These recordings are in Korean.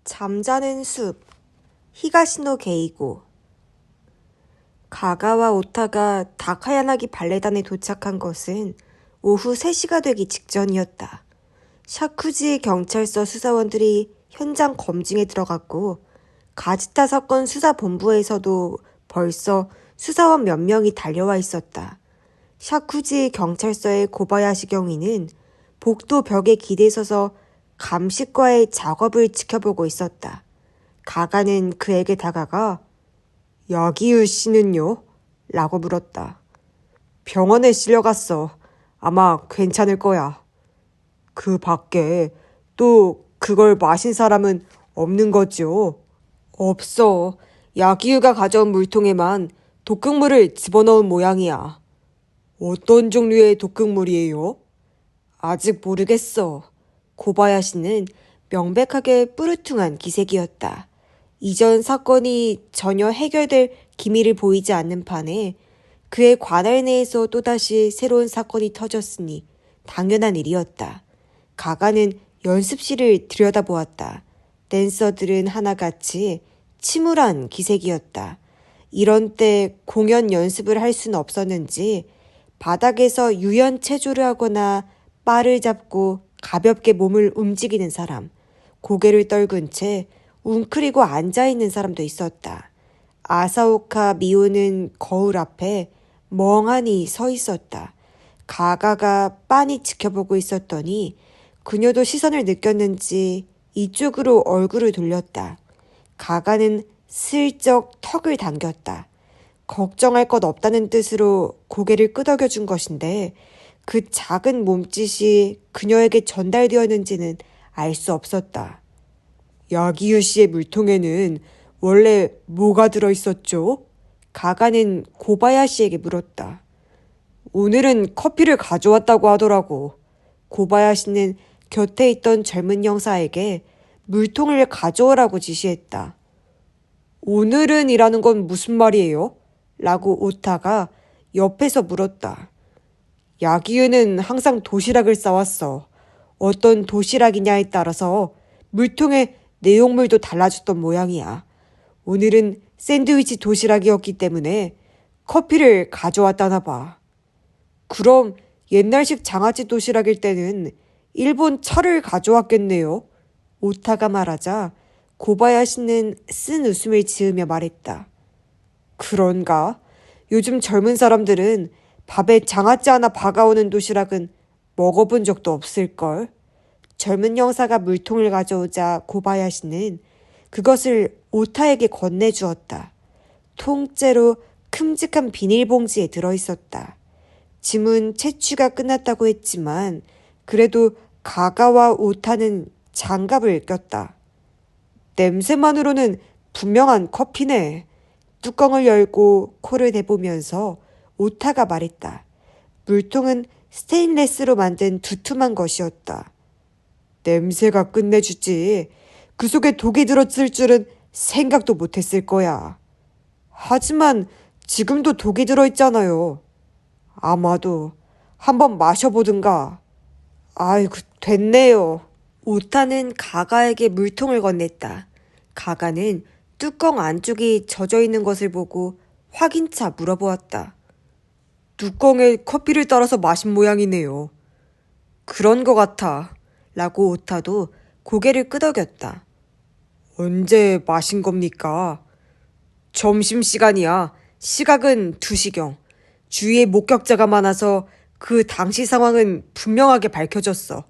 잠자는 숲, 히가시노 게이고. 가가와 오타가 다카야나기 발레단에 도착한 것은 오후 3시가 되기 직전이었다. 샤쿠지 경찰서 수사원들이 현장 검증에 들어갔고 가지타 사건 수사본부에서도 벌써 수사원 몇 명이 달려와 있었다. 샤쿠지 경찰서의 고바야시 경위는 복도 벽에 기대서서 감식과의 작업을 지켜보고 있었다. 가가는 그에게 다가가 야기유 씨는요? 라고 물었다. 병원에 실려갔어. 아마 괜찮을 거야. 그 밖에 또 그걸 마신 사람은 없는 거죠? 없어. 야기유가 가져온 물통에만 독극물을 집어넣은 모양이야. 어떤 종류의 독극물이에요? 아직 모르겠어. 고바야시는 명백하게 뿌르퉁한 기색이었다. 이전 사건이 전혀 해결될 기미를 보이지 않는 판에 그의 관할 내에서 또다시 새로운 사건이 터졌으니 당연한 일이었다. 가가는 연습실을 들여다보았다. 댄서들은 하나같이 침울한 기색이었다. 이런 때 공연 연습을 할 수는 없었는지 바닥에서 유연체조를 하거나 바를 잡고 가볍게 몸을 움직이는 사람, 고개를 떨군 채 웅크리고 앉아있는 사람도 있었다. 아사오카 미오는 거울 앞에 멍하니 서 있었다. 가가가 빤히 지켜보고 있었더니 그녀도 시선을 느꼈는지 이쪽으로 얼굴을 돌렸다. 가가는 슬쩍 턱을 당겼다. 걱정할 것 없다는 뜻으로 고개를 끄덕여준 것인데 그 작은 몸짓이 그녀에게 전달되었는지는 알 수 없었다. 야기유 씨의 물통에는 원래 뭐가 들어있었죠? 가가는 고바야시에게 물었다. 오늘은 커피를 가져왔다고 하더라고. 고바야시는 곁에 있던 젊은 형사에게 물통을 가져오라고 지시했다. 오늘은 이라는 건 무슨 말이에요? 라고 오타가 옆에서 물었다. 야기유는 항상 도시락을 싸왔어. 어떤 도시락이냐에 따라서 물통의 내용물도 달라졌던 모양이야. 오늘은 샌드위치 도시락이었기 때문에 커피를 가져왔다나 봐. 그럼 옛날식 장아찌 도시락일 때는 일본 차를 가져왔겠네요. 오타가 말하자 고바야시는 쓴 웃음을 지으며 말했다. 그런가? 요즘 젊은 사람들은 밥에 장아찌 하나 박아오는 도시락은 먹어본 적도 없을걸. 젊은 형사가 물통을 가져오자 고바야시는 그것을 오타에게 건네주었다. 통째로 큼직한 비닐봉지에 들어있었다. 짐은 채취가 끝났다고 했지만 그래도 가가와 오타는 장갑을 꼈다. 냄새만으로는 분명한 커피네. 뚜껑을 열고 코를 대보면서 오타가 말했다. 물통은 스테인레스로 만든 두툼한 것이었다. 냄새가 끝내주지. 그 속에 독이 들었을 줄은 생각도 못했을 거야. 하지만 지금도 독이 들어있잖아요. 아마도 한번 마셔보든가. 아이고, 됐네요. 오타는 가가에게 물통을 건넸다. 가가는 뚜껑 안쪽이 젖어있는 것을 보고 확인차 물어보았다. 뚜껑에 커피를 따라서 마신 모양이네요. 그런 것 같아. 라고 오타도 고개를 끄덕였다. 언제 마신 겁니까? 점심시간이야. 시각은 2시경. 주위에 목격자가 많아서 그 당시 상황은 분명하게 밝혀졌어.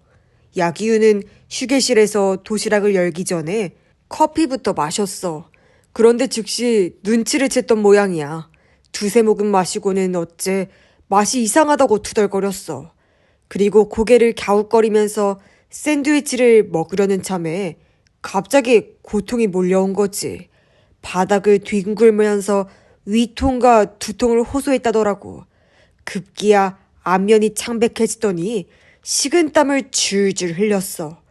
야기유는 휴게실에서 도시락을 열기 전에 커피부터 마셨어. 그런데 즉시 눈치를 챘던 모양이야. 2-3모금 마시고는 어째 맛이 이상하다고 투덜거렸어. 그리고 고개를 갸웃거리면서 샌드위치를 먹으려는 참에 갑자기 고통이 몰려온 거지. 바닥을 뒹굴면서 위통과 두통을 호소했다더라고. 급기야 안면이 창백해지더니 식은땀을 줄줄 흘렸어.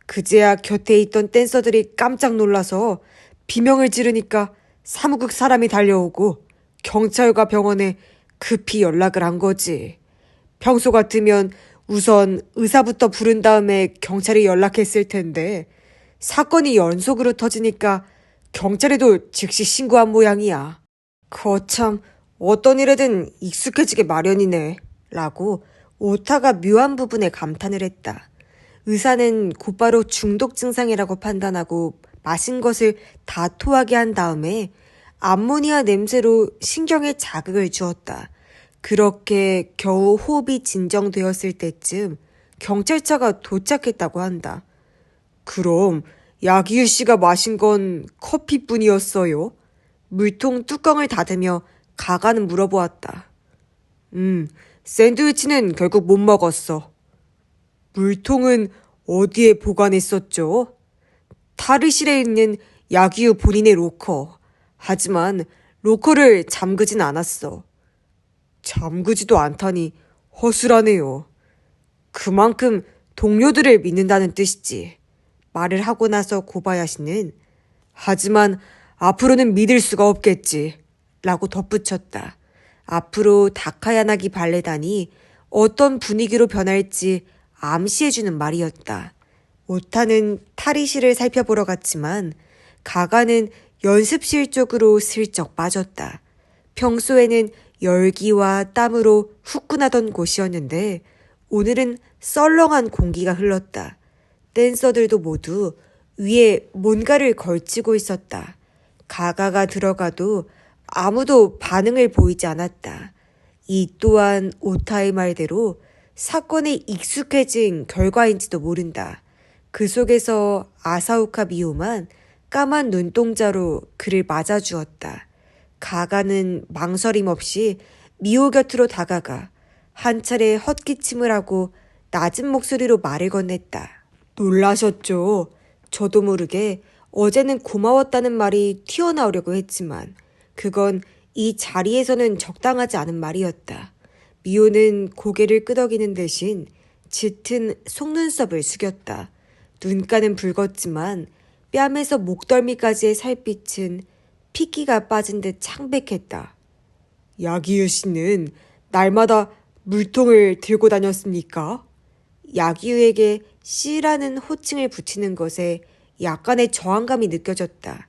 그제야 곁에 있던 댄서들이 깜짝 놀라서 비명을 지르니까 사무국 사람이 달려오고 경찰과 병원에 급히 연락을 한 거지. 평소 같으면 우선 의사부터 부른 다음에 경찰이 연락했을 텐데 사건이 연속으로 터지니까 경찰에도 즉시 신고한 모양이야. 거참 어떤 일에든 익숙해지게 마련이네. 라고 오타가 묘한 부분에 감탄을 했다. 의사는 곧바로 중독 증상이라고 판단하고 마신 것을 다 토하게 한 다음에 암모니아 냄새로 신경에 자극을 주었다. 그렇게 겨우 호흡이 진정되었을 때쯤 경찰차가 도착했다고 한다. 그럼 야기유 씨가 마신 건 커피뿐이었어요? 물통 뚜껑을 닫으며 가가는 물어보았다. 샌드위치는 결국 못 먹었어. 물통은 어디에 보관했었죠? 탈의실에 있는 야기유 본인의 로커. 하지만 로커를 잠그진 않았어. 잠그지도 않다니 허술하네요. 그만큼 동료들을 믿는다는 뜻이지. 말을 하고 나서 고바야시는 하지만 앞으로는 믿을 수가 없겠지. 라고 덧붙였다. 앞으로 다카야나기 발레단이 어떤 분위기로 변할지 암시해주는 말이었다. 오타는 탈의실을 살펴보러 갔지만 가가는 연습실 쪽으로 슬쩍 빠졌다. 평소에는 열기와 땀으로 후끈하던 곳이었는데 오늘은 썰렁한 공기가 흘렀다. 댄서들도 모두 위에 뭔가를 걸치고 있었다. 가가가 들어가도 아무도 반응을 보이지 않았다. 이 또한 오타의 말대로 사건에 익숙해진 결과인지도 모른다. 그 속에서 아사오카 미호만 까만 눈동자로 그를 맞아주었다. 가가는 망설임 없이 미호 곁으로 다가가 한 차례 헛기침을 하고 낮은 목소리로 말을 건넸다. 놀라셨죠? 저도 모르게 어제는 고마웠다는 말이 튀어나오려고 했지만 그건 이 자리에서는 적당하지 않은 말이었다. 미호는 고개를 끄덕이는 대신 짙은 속눈썹을 숙였다. 눈가는 붉었지만 뺨에서 목덜미까지의 살빛은 핏기가 빠진 듯 창백했다. 야기유 씨는 날마다 물통을 들고 다녔습니까? 야기유에게 씨라는 호칭을 붙이는 것에 약간의 저항감이 느껴졌다.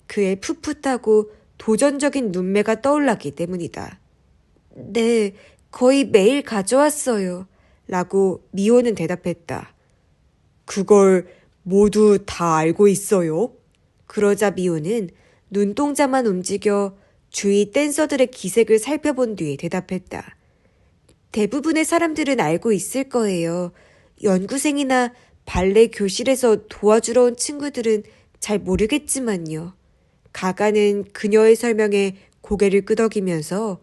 그의 풋풋하고 도전적인 눈매가 떠올랐기 때문이다. 네, 거의 매일 가져왔어요. 라고 미호는 대답했다. 그걸 모두 다 알고 있어요? 그러자 미호는 눈동자만 움직여 주위 댄서들의 기색을 살펴본 뒤에 대답했다. 대부분의 사람들은 알고 있을 거예요. 연구생이나 발레 교실에서 도와주러 온 친구들은 잘 모르겠지만요. 가가는 그녀의 설명에 고개를 끄덕이면서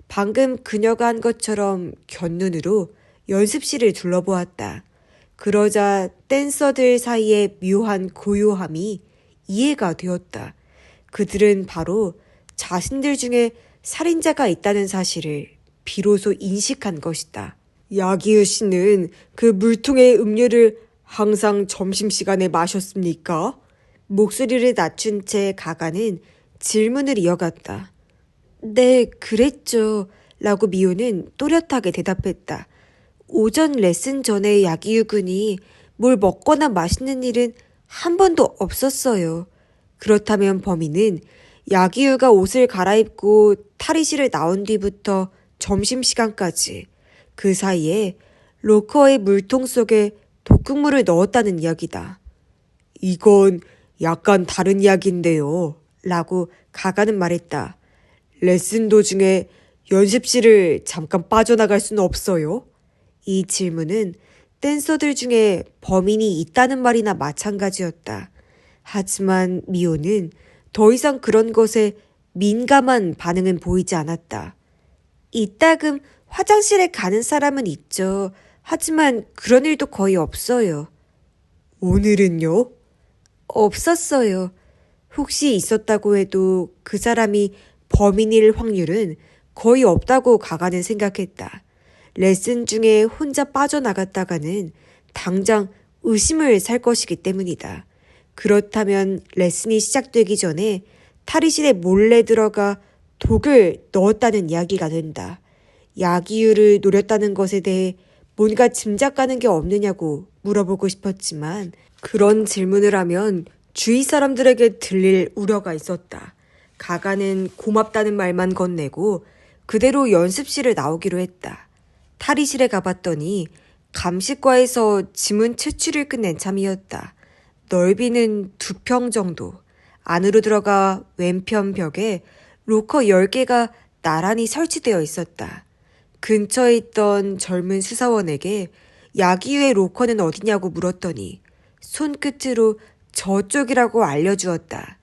방금 그녀가 한 것처럼 곁눈으로 연습실을 둘러보았다. 그러자 댄서들 사이의 묘한 고요함이 이해가 되었다. 그들은 바로 자신들 중에 살인자가 있다는 사실을 비로소 인식한 것이다. 야기유 씨는 그 물통의 음료를 항상 점심시간에 마셨습니까? 목소리를 낮춘 채 가가는 질문을 이어갔다. 네, 그랬죠. 라고 미호는 또렷하게 대답했다. 오전 레슨 전에 야기유 군이 뭘 먹거나 마시는 일은 한 번도 없었어요. 그렇다면 범인은 야기유가 옷을 갈아입고 탈의실을 나온 뒤부터 점심시간까지 그 사이에 로커의 물통 속에 독극물을 넣었다는 이야기다. 이건 약간 다른 이야기인데요. 라고 가가는 말했다. 레슨 도중에 연습실을 잠깐 빠져나갈 수는 없어요? 이 질문은 댄서들 중에 범인이 있다는 말이나 마찬가지였다. 하지만 미호는 더 이상 그런 것에 민감한 반응은 보이지 않았다. 이따금 화장실에 가는 사람은 있죠. 하지만 그런 일도 거의 없어요. 오늘은요? 없었어요. 혹시 있었다고 해도 그 사람이 범인일 확률은 거의 없다고 가가는 생각했다. 레슨 중에 혼자 빠져나갔다가는 당장 의심을 살 것이기 때문이다. 그렇다면 레슨이 시작되기 전에 탈의실에 몰래 들어가 독을 넣었다는 이야기가 된다. 야기유를 노렸다는 것에 대해 뭔가 짐작 가는 게 없느냐고 물어보고 싶었지만 그런 질문을 하면 주위 사람들에게 들릴 우려가 있었다. 가가는 고맙다는 말만 건네고 그대로 연습실에 나오기로 했다. 탈의실에 가봤더니 감식과에서 지문 채취를 끝낸 참이었다. 넓이는 2평 정도. 안으로 들어가 왼편 벽에 로커 10개가 나란히 설치되어 있었다. 근처에 있던 젊은 수사원에게 야기유의 로커는 어디냐고 물었더니 손끝으로 저쪽이라고 알려주었다.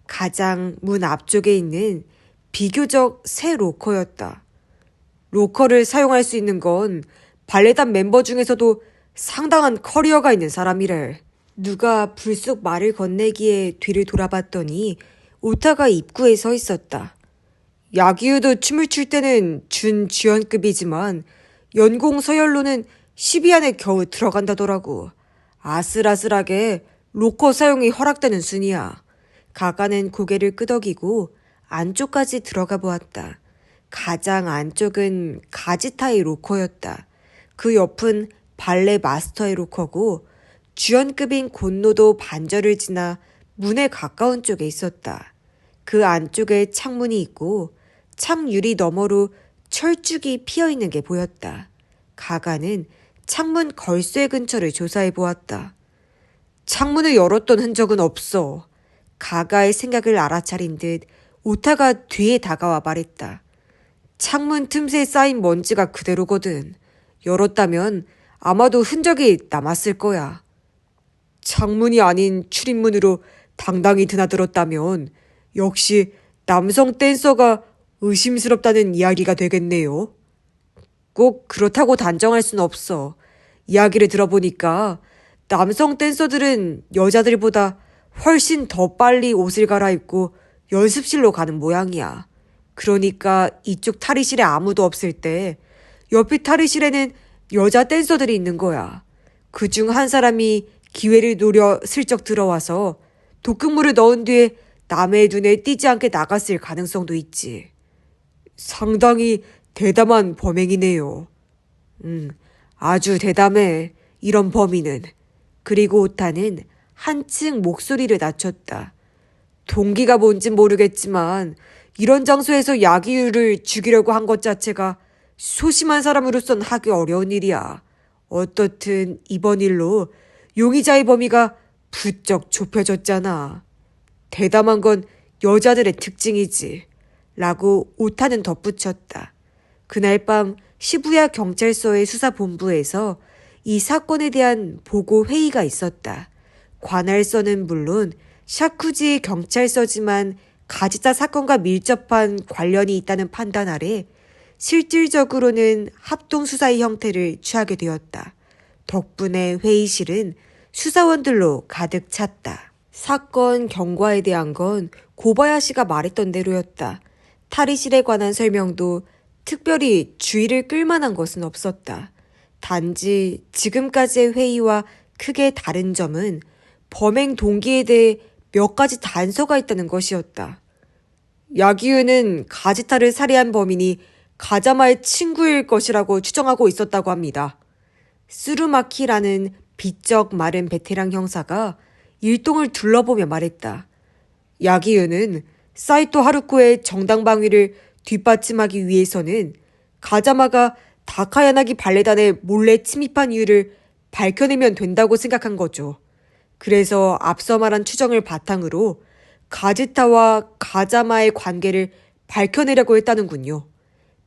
가장 문 앞쪽에 있는 비교적 새 로커였다. 로커를 사용할 수 있는 건 발레단 멤버 중에서도 상당한 커리어가 있는 사람이래. 누가 불쑥 말을 건네기에 뒤를 돌아봤더니 오타가 입구에 서 있었다. 야기유도 춤을 출 때는 준지원급이지만 연공 서열로는 10위 안에 겨우 들어간다더라고. 아슬아슬하게 로커 사용이 허락되는 순이야. 가가는 고개를 끄덕이고 안쪽까지 들어가 보았다. 가장 안쪽은 가지타의 로커였다. 그 옆은 발레 마스터의 로커고 주연급인 곤노도 반절을 지나 문에 가까운 쪽에 있었다. 그 안쪽에 창문이 있고 창유리 너머로 철쭉이 피어있는 게 보였다. 가가는 창문 걸쇠 근처를 조사해 보았다. 창문을 열었던 흔적은 없어. 가가의 생각을 알아차린 듯 오타가 뒤에 다가와 말했다. 창문 틈새에 쌓인 먼지가 그대로거든. 열었다면 아마도 흔적이 남았을 거야. 창문이 아닌 출입문으로 당당히 드나들었다면 역시 남성 댄서가 의심스럽다는 이야기가 되겠네요. 꼭 그렇다고 단정할 순 없어. 이야기를 들어보니까 남성 댄서들은 여자들보다 훨씬 더 빨리 옷을 갈아입고 연습실로 가는 모양이야. 그러니까 이쪽 탈의실에 아무도 없을 때 옆이 탈의실에는 여자 댄서들이 있는 거야. 그중 한 사람이 기회를 노려 슬쩍 들어와서 독극물을 넣은 뒤에 남의 눈에 띄지 않게 나갔을 가능성도 있지. 상당히 대담한 범행이네요. 아주 대담해. 이런 범인은. 그리고 오타는 한층 목소리를 낮췄다. 동기가 뭔진 모르겠지만 이런 장소에서 야기유를 죽이려고 한 것 자체가 소심한 사람으로선 하기 어려운 일이야. 어떻든 이번 일로 용의자의 범위가 부쩍 좁혀졌잖아. 대담한 건 여자들의 특징이지. 라고 오타는 덧붙였다. 그날 밤 시부야 경찰서의 수사본부에서 이 사건에 대한 보고 회의가 있었다. 관할서는 물론 샤쿠지 경찰서지만 가지타 사건과 밀접한 관련이 있다는 판단 아래 실질적으로는 합동수사의 형태를 취하게 되었다. 덕분에 회의실은 수사원들로 가득 찼다. 사건 경과에 대한 건 고바야시가 말했던 대로였다. 탈의실에 관한 설명도 특별히 주의를 끌만한 것은 없었다. 단지 지금까지의 회의와 크게 다른 점은 범행 동기에 대해 몇 가지 단서가 있다는 것이었다. 야기유는 가지타를 살해한 범인이 가자마의 친구일 것이라고 추정하고 있었다고 합니다. 스루마키라는 비쩍 마른 베테랑 형사가 일동을 둘러보며 말했다. 야기유는 사이토 하루코의 정당방위를 뒷받침하기 위해서는 가자마가 다카야나기 발레단에 몰래 침입한 이유를 밝혀내면 된다고 생각한 거죠. 그래서 앞서 말한 추정을 바탕으로 가지타와 가자마의 관계를 밝혀내려고 했다는군요.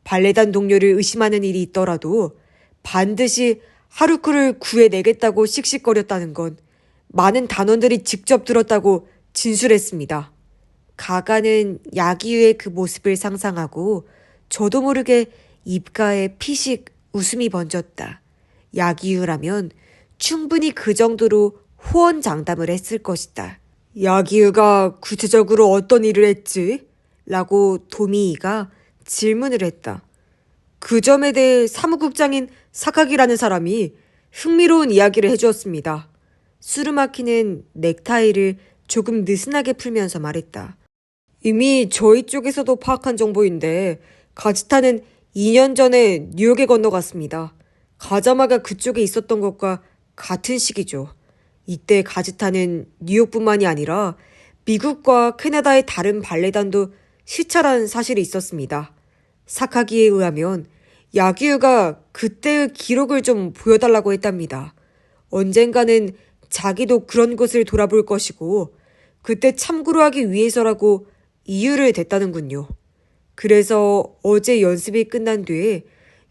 발레단 동료를 의심하는 일이 있더라도 반드시 하루코를 구해내겠다고 씩씩거렸다는 건 많은 단원들이 직접 들었다고 진술했습니다. 가가는 야기유의 그 모습을 상상하고 저도 모르게 입가에 피식 웃음이 번졌다. 야기유라면 충분히 그 정도로 호언장담을 했을 것이다. 야기유가 구체적으로 어떤 일을 했지? 라고 도미이가 질문을 했다. 그 점에 대해 사무국장인 사카기라는 사람이 흥미로운 이야기를 해주었습니다. 수르마키는 넥타이를 조금 느슨하게 풀면서 말했다. 이미 저희 쪽에서도 파악한 정보인데 가지타는 2년 전에 뉴욕에 건너갔습니다. 가자마가 그쪽에 있었던 것과 같은 시기죠. 이때 가즈타는 뉴욕뿐만이 아니라 미국과 캐나다의 다른 발레단도 시찰한 사실이 있었습니다. 사카기에 의하면 야기유가 그때의 기록을 좀 보여달라고 했답니다. 언젠가는 자기도 그런 곳을 돌아볼 것이고 그때 참고로 하기 위해서라고 이유를 댔다는군요. 그래서 어제 연습이 끝난 뒤에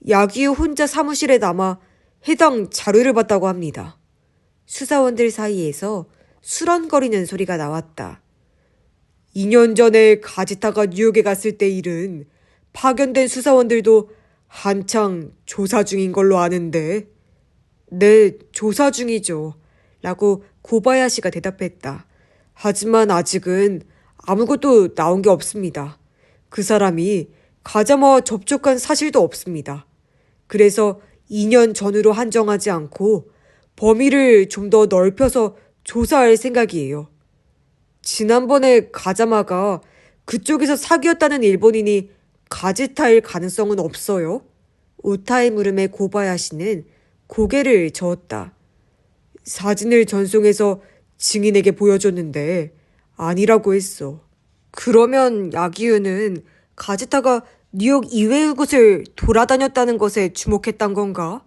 야기유 혼자 사무실에 남아 해당 자료를 봤다고 합니다. 수사원들 사이에서 수런거리는 소리가 나왔다. 2년 전에 가지타가 뉴욕에 갔을 때 일은 파견된 수사원들도 한창 조사 중인 걸로 아는데. 네, 조사 중이죠. 라고 고바야시가 대답했다. 하지만 아직은 아무것도 나온 게 없습니다. 그 사람이 가자마와 접촉한 사실도 없습니다. 그래서 2년 전으로 한정하지 않고 범위를 좀 더 넓혀서 조사할 생각이에요. 지난번에 가자마가 그쪽에서 사귀었다는 일본인이 가지타일 가능성은 없어요? 오타의 물음에 고바야시는 고개를 저었다. 사진을 전송해서 증인에게 보여줬는데 아니라고 했어. 그러면 야기유는 가지타가 뉴욕 이외의 곳을 돌아다녔다는 것에 주목했단 건가?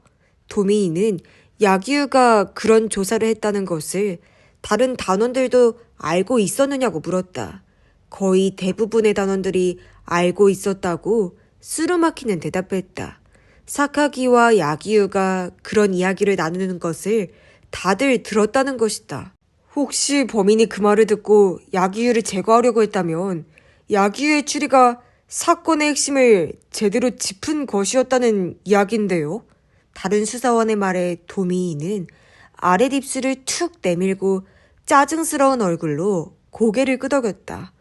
도미이는 야기유가 그런 조사를 했다는 것을 다른 단원들도 알고 있었느냐고 물었다. 거의 대부분의 단원들이 알고 있었다고 쓰루마키는 대답했다. 사카기와 야기유가 그런 이야기를 나누는 것을 다들 들었다는 것이다. 혹시 범인이 그 말을 듣고 야기유를 제거하려고 했다면 야기유의 추리가 사건의 핵심을 제대로 짚은 것이었다는 이야기인데요. 다른 수사원의 말에 도미이는 아랫입술을 툭 내밀고 짜증스러운 얼굴로 고개를 끄덕였다.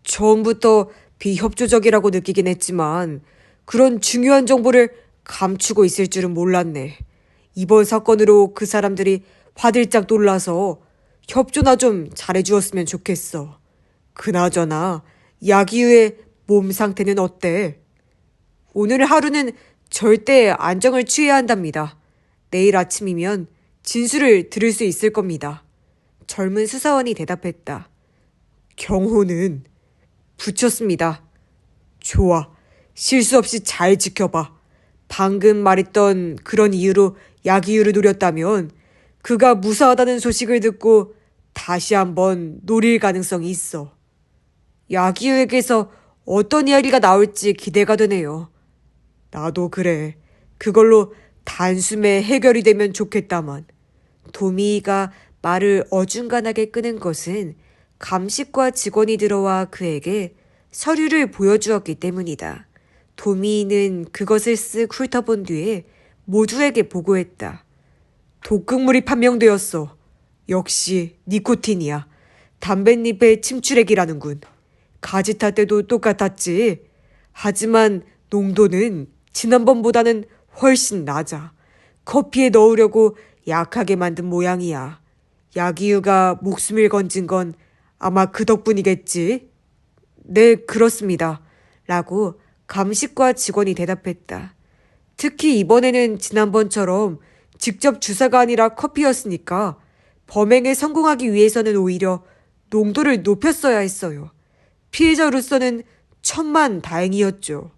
처음부터 비협조적이라고 느끼긴 했지만 그런 중요한 정보를 감추고 있을 줄은 몰랐네. 이번 사건으로 그 사람들이 화들짝 놀라서 협조나 좀 잘해주었으면 좋겠어. 그나저나 야기유의 몸 상태는 어때? 오늘 하루는 절대 안정을 취해야 한답니다. 내일 아침이면 진술을 들을 수 있을 겁니다. 젊은 수사원이 대답했다. 경호는? 붙였습니다. 좋아. 실수 없이 잘 지켜봐. 방금 말했던 그런 이유로 야기유를 노렸다면 그가 무사하다는 소식을 듣고 다시 한번 노릴 가능성이 있어. 야기유에게서 어떤 이야기가 나올지 기대가 되네요. 나도 그래. 그걸로 단숨에 해결이 되면 좋겠다만. 도미이가 말을 어중간하게 끄는 것은 감식과 직원이 들어와 그에게 서류를 보여주었기 때문이다. 도미이는 그것을 쓱 훑어본 뒤에 모두에게 보고했다. 독극물이 판명되었어. 역시 니코틴이야. 담뱃잎의 침출액이라는군. 가지타 때도 똑같았지. 하지만 농도는 지난번보다는 훨씬 낮아. 커피에 넣으려고 약하게 만든 모양이야. 야기유가 목숨을 건진 건 아마 그 덕분이겠지? 네, 그렇습니다. 라고 감식과 직원이 대답했다. 특히 이번에는 지난번처럼 직접 주사가 아니라 커피였으니까 범행에 성공하기 위해서는 오히려 농도를 높였어야 했어요. 피해자로서는 천만 다행이었죠.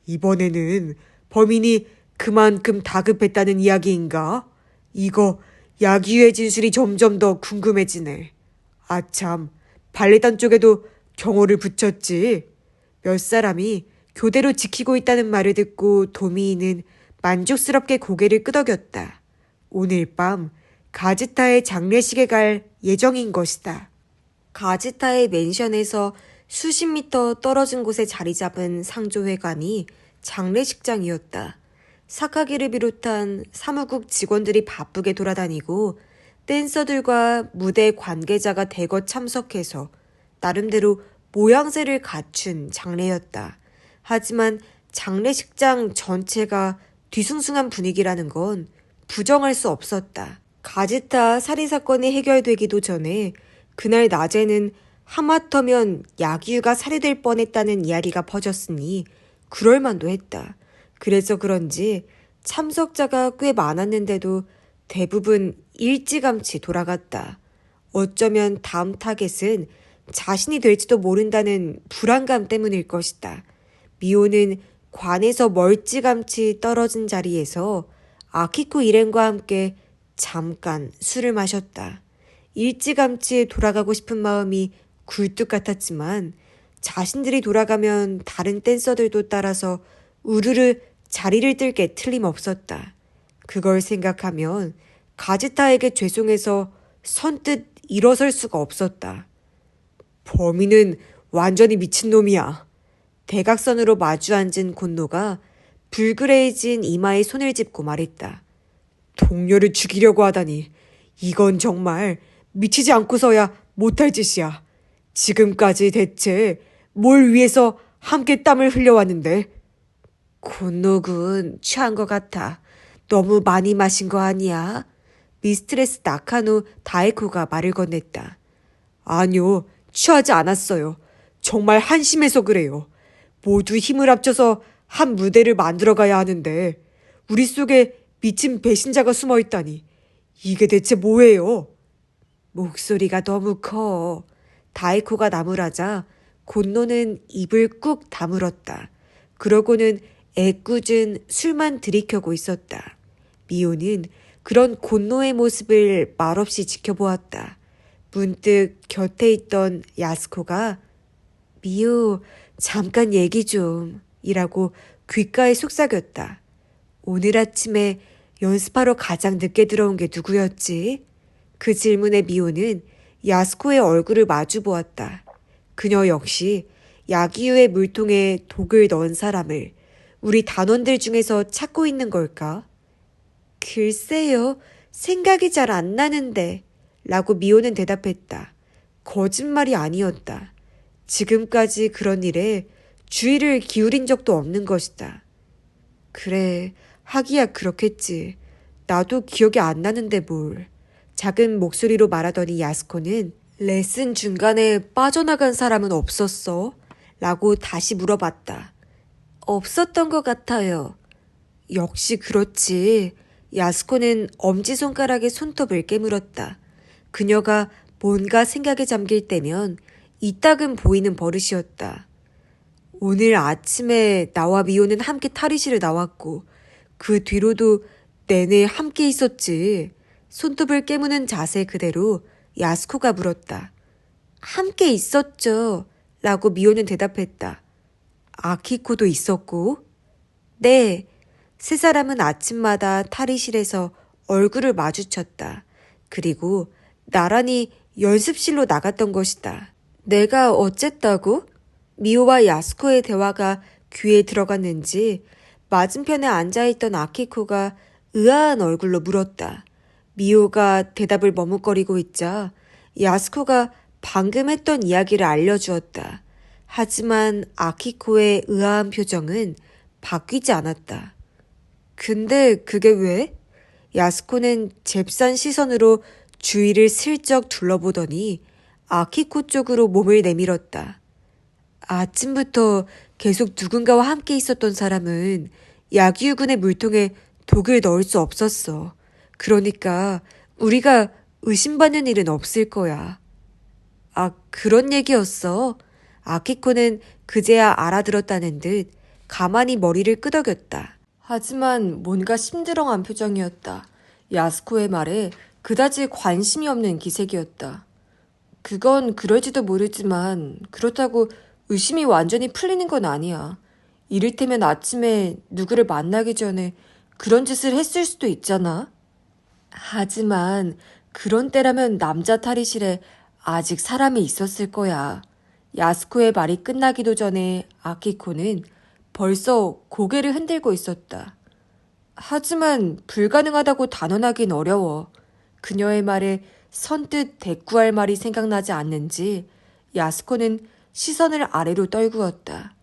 이번에는 범인이 그만큼 다급했다는 이야기인가? 이거 야기유의 진술이 점점 더 궁금해지네. 아참, 발레단 쪽에도 경호를 붙였지. 몇 사람이 교대로 지키고 있다는 말을 듣고 도미이는 만족스럽게 고개를 끄덕였다. 오늘 밤 가지타의 장례식에 갈 예정인 것이다. 가지타의 맨션에서 수십 미터 떨어진 곳에 자리 잡은 상조회관이 장례식장이었다. 사카기를 비롯한 사무국 직원들이 바쁘게 돌아다니고 댄서들과 무대 관계자가 대거 참석해서 나름대로 모양새를 갖춘 장례였다. 하지만 장례식장 전체가 뒤숭숭한 분위기라는 건 부정할 수 없었다. 가지타 살인사건이 해결되기도 전에 그날 낮에는 하마터면 야기유가 살해될 뻔했다는 이야기가 퍼졌으니 그럴만도 했다. 그래서 그런지 참석자가 꽤 많았는데도 대부분 일찌감치 돌아갔다. 어쩌면 다음 타겟은 자신이 될지도 모른다는 불안감 때문일 것이다. 미호는 관에서 멀찌감치 떨어진 자리에서 아키코 일행과 함께 잠깐 술을 마셨다. 일찌감치 돌아가고 싶은 마음이 굴뚝 같았지만 자신들이 돌아가면 다른 댄서들도 따라서 우르르 자리를 뜰 게 틀림없었다. 그걸 생각하면 가즈타에게 죄송해서 선뜻 일어설 수가 없었다. 범인은 완전히 미친놈이야. 대각선으로 마주 앉은 곤노가 불그레해진 이마에 손을 짚고 말했다. 동료를 죽이려고 하다니 이건 정말 미치지 않고서야 못할 짓이야. 지금까지 대체 뭘 위해서 함께 땀을 흘려왔는데? 곤노군 취한 것 같아. 너무 많이 마신 거 아니야? 미스트레스 나카노 다에코가 말을 건넸다. 아니요, 취하지 않았어요. 정말 한심해서 그래요. 모두 힘을 합쳐서 한 무대를 만들어가야 하는데 우리 속에 미친 배신자가 숨어있다니 이게 대체 뭐예요? 목소리가 너무 커. 다이코가 나무라자 곤노는 입을 꾹 다물었다. 그러고는 애꿎은 술만 들이켜고 있었다. 미호는 그런 곤노의 모습을 말없이 지켜보았다. 문득 곁에 있던 야스코가 미호 잠깐 얘기 좀 이라고 귓가에 속삭였다. 오늘 아침에 연습하러 가장 늦게 들어온 게 누구였지? 그 질문에 미호는 야스코의 얼굴을 마주 보았다. 그녀 역시 야기유의 물통에 독을 넣은 사람을 우리 단원들 중에서 찾고 있는 걸까? 글쎄요, 생각이 잘 안 나는데 라고 미호는 대답했다. 거짓말이 아니었다. 지금까지 그런 일에 주의를 기울인 적도 없는 것이다. 그래, 하기야 그렇겠지. 나도 기억이 안 나는데 뭘. 작은 목소리로 말하더니 야스코는 레슨 중간에 빠져나간 사람은 없었어? 라고 다시 물어봤다. 없었던 것 같아요. 역시 그렇지. 야스코는 엄지손가락에 손톱을 깨물었다. 그녀가 뭔가 생각에 잠길 때면 이따금 보이는 버릇이었다. 오늘 아침에 나와 미호는 함께 탈의실에 나왔고 그 뒤로도 내내 함께 있었지. 손톱을 깨무는 자세 그대로 야스코가 물었다. 함께 있었죠. 라고 미호는 대답했다. 아키코도 있었고? 네. 세 사람은 아침마다 탈의실에서 얼굴을 마주쳤다. 그리고 나란히 연습실로 나갔던 것이다. 내가 어쨌다고? 미호와 야스코의 대화가 귀에 들어갔는지 맞은편에 앉아있던 아키코가 의아한 얼굴로 물었다. 미호가 대답을 머뭇거리고 있자 야스코가 방금 했던 이야기를 알려주었다. 하지만 아키코의 의아한 표정은 바뀌지 않았다. 근데 그게 왜? 야스코는 잽싼 시선으로 주위를 슬쩍 둘러보더니 아키코 쪽으로 몸을 내밀었다. 아침부터 계속 누군가와 함께 있었던 사람은 야기유군의 물통에 독을 넣을 수 없었어. 그러니까 우리가 의심받는 일은 없을 거야. 아, 그런 얘기였어? 아키코는 그제야 알아들었다는 듯 가만히 머리를 끄덕였다. 하지만 뭔가 심드렁한 표정이었다. 야스코의 말에 그다지 관심이 없는 기색이었다. 그건 그럴지도 모르지만 그렇다고 의심이 완전히 풀리는 건 아니야. 이를테면 아침에 누구를 만나기 전에 그런 짓을 했을 수도 있잖아. 하지만 그런 때라면 남자 탈의실에 아직 사람이 있었을 거야. 야스코의 말이 끝나기도 전에 아키코는 벌써 고개를 흔들고 있었다. 하지만 불가능하다고 단언하긴 어려워. 그녀의 말에 선뜻 대꾸할 말이 생각나지 않는지 야스코는 시선을 아래로 떨구었다.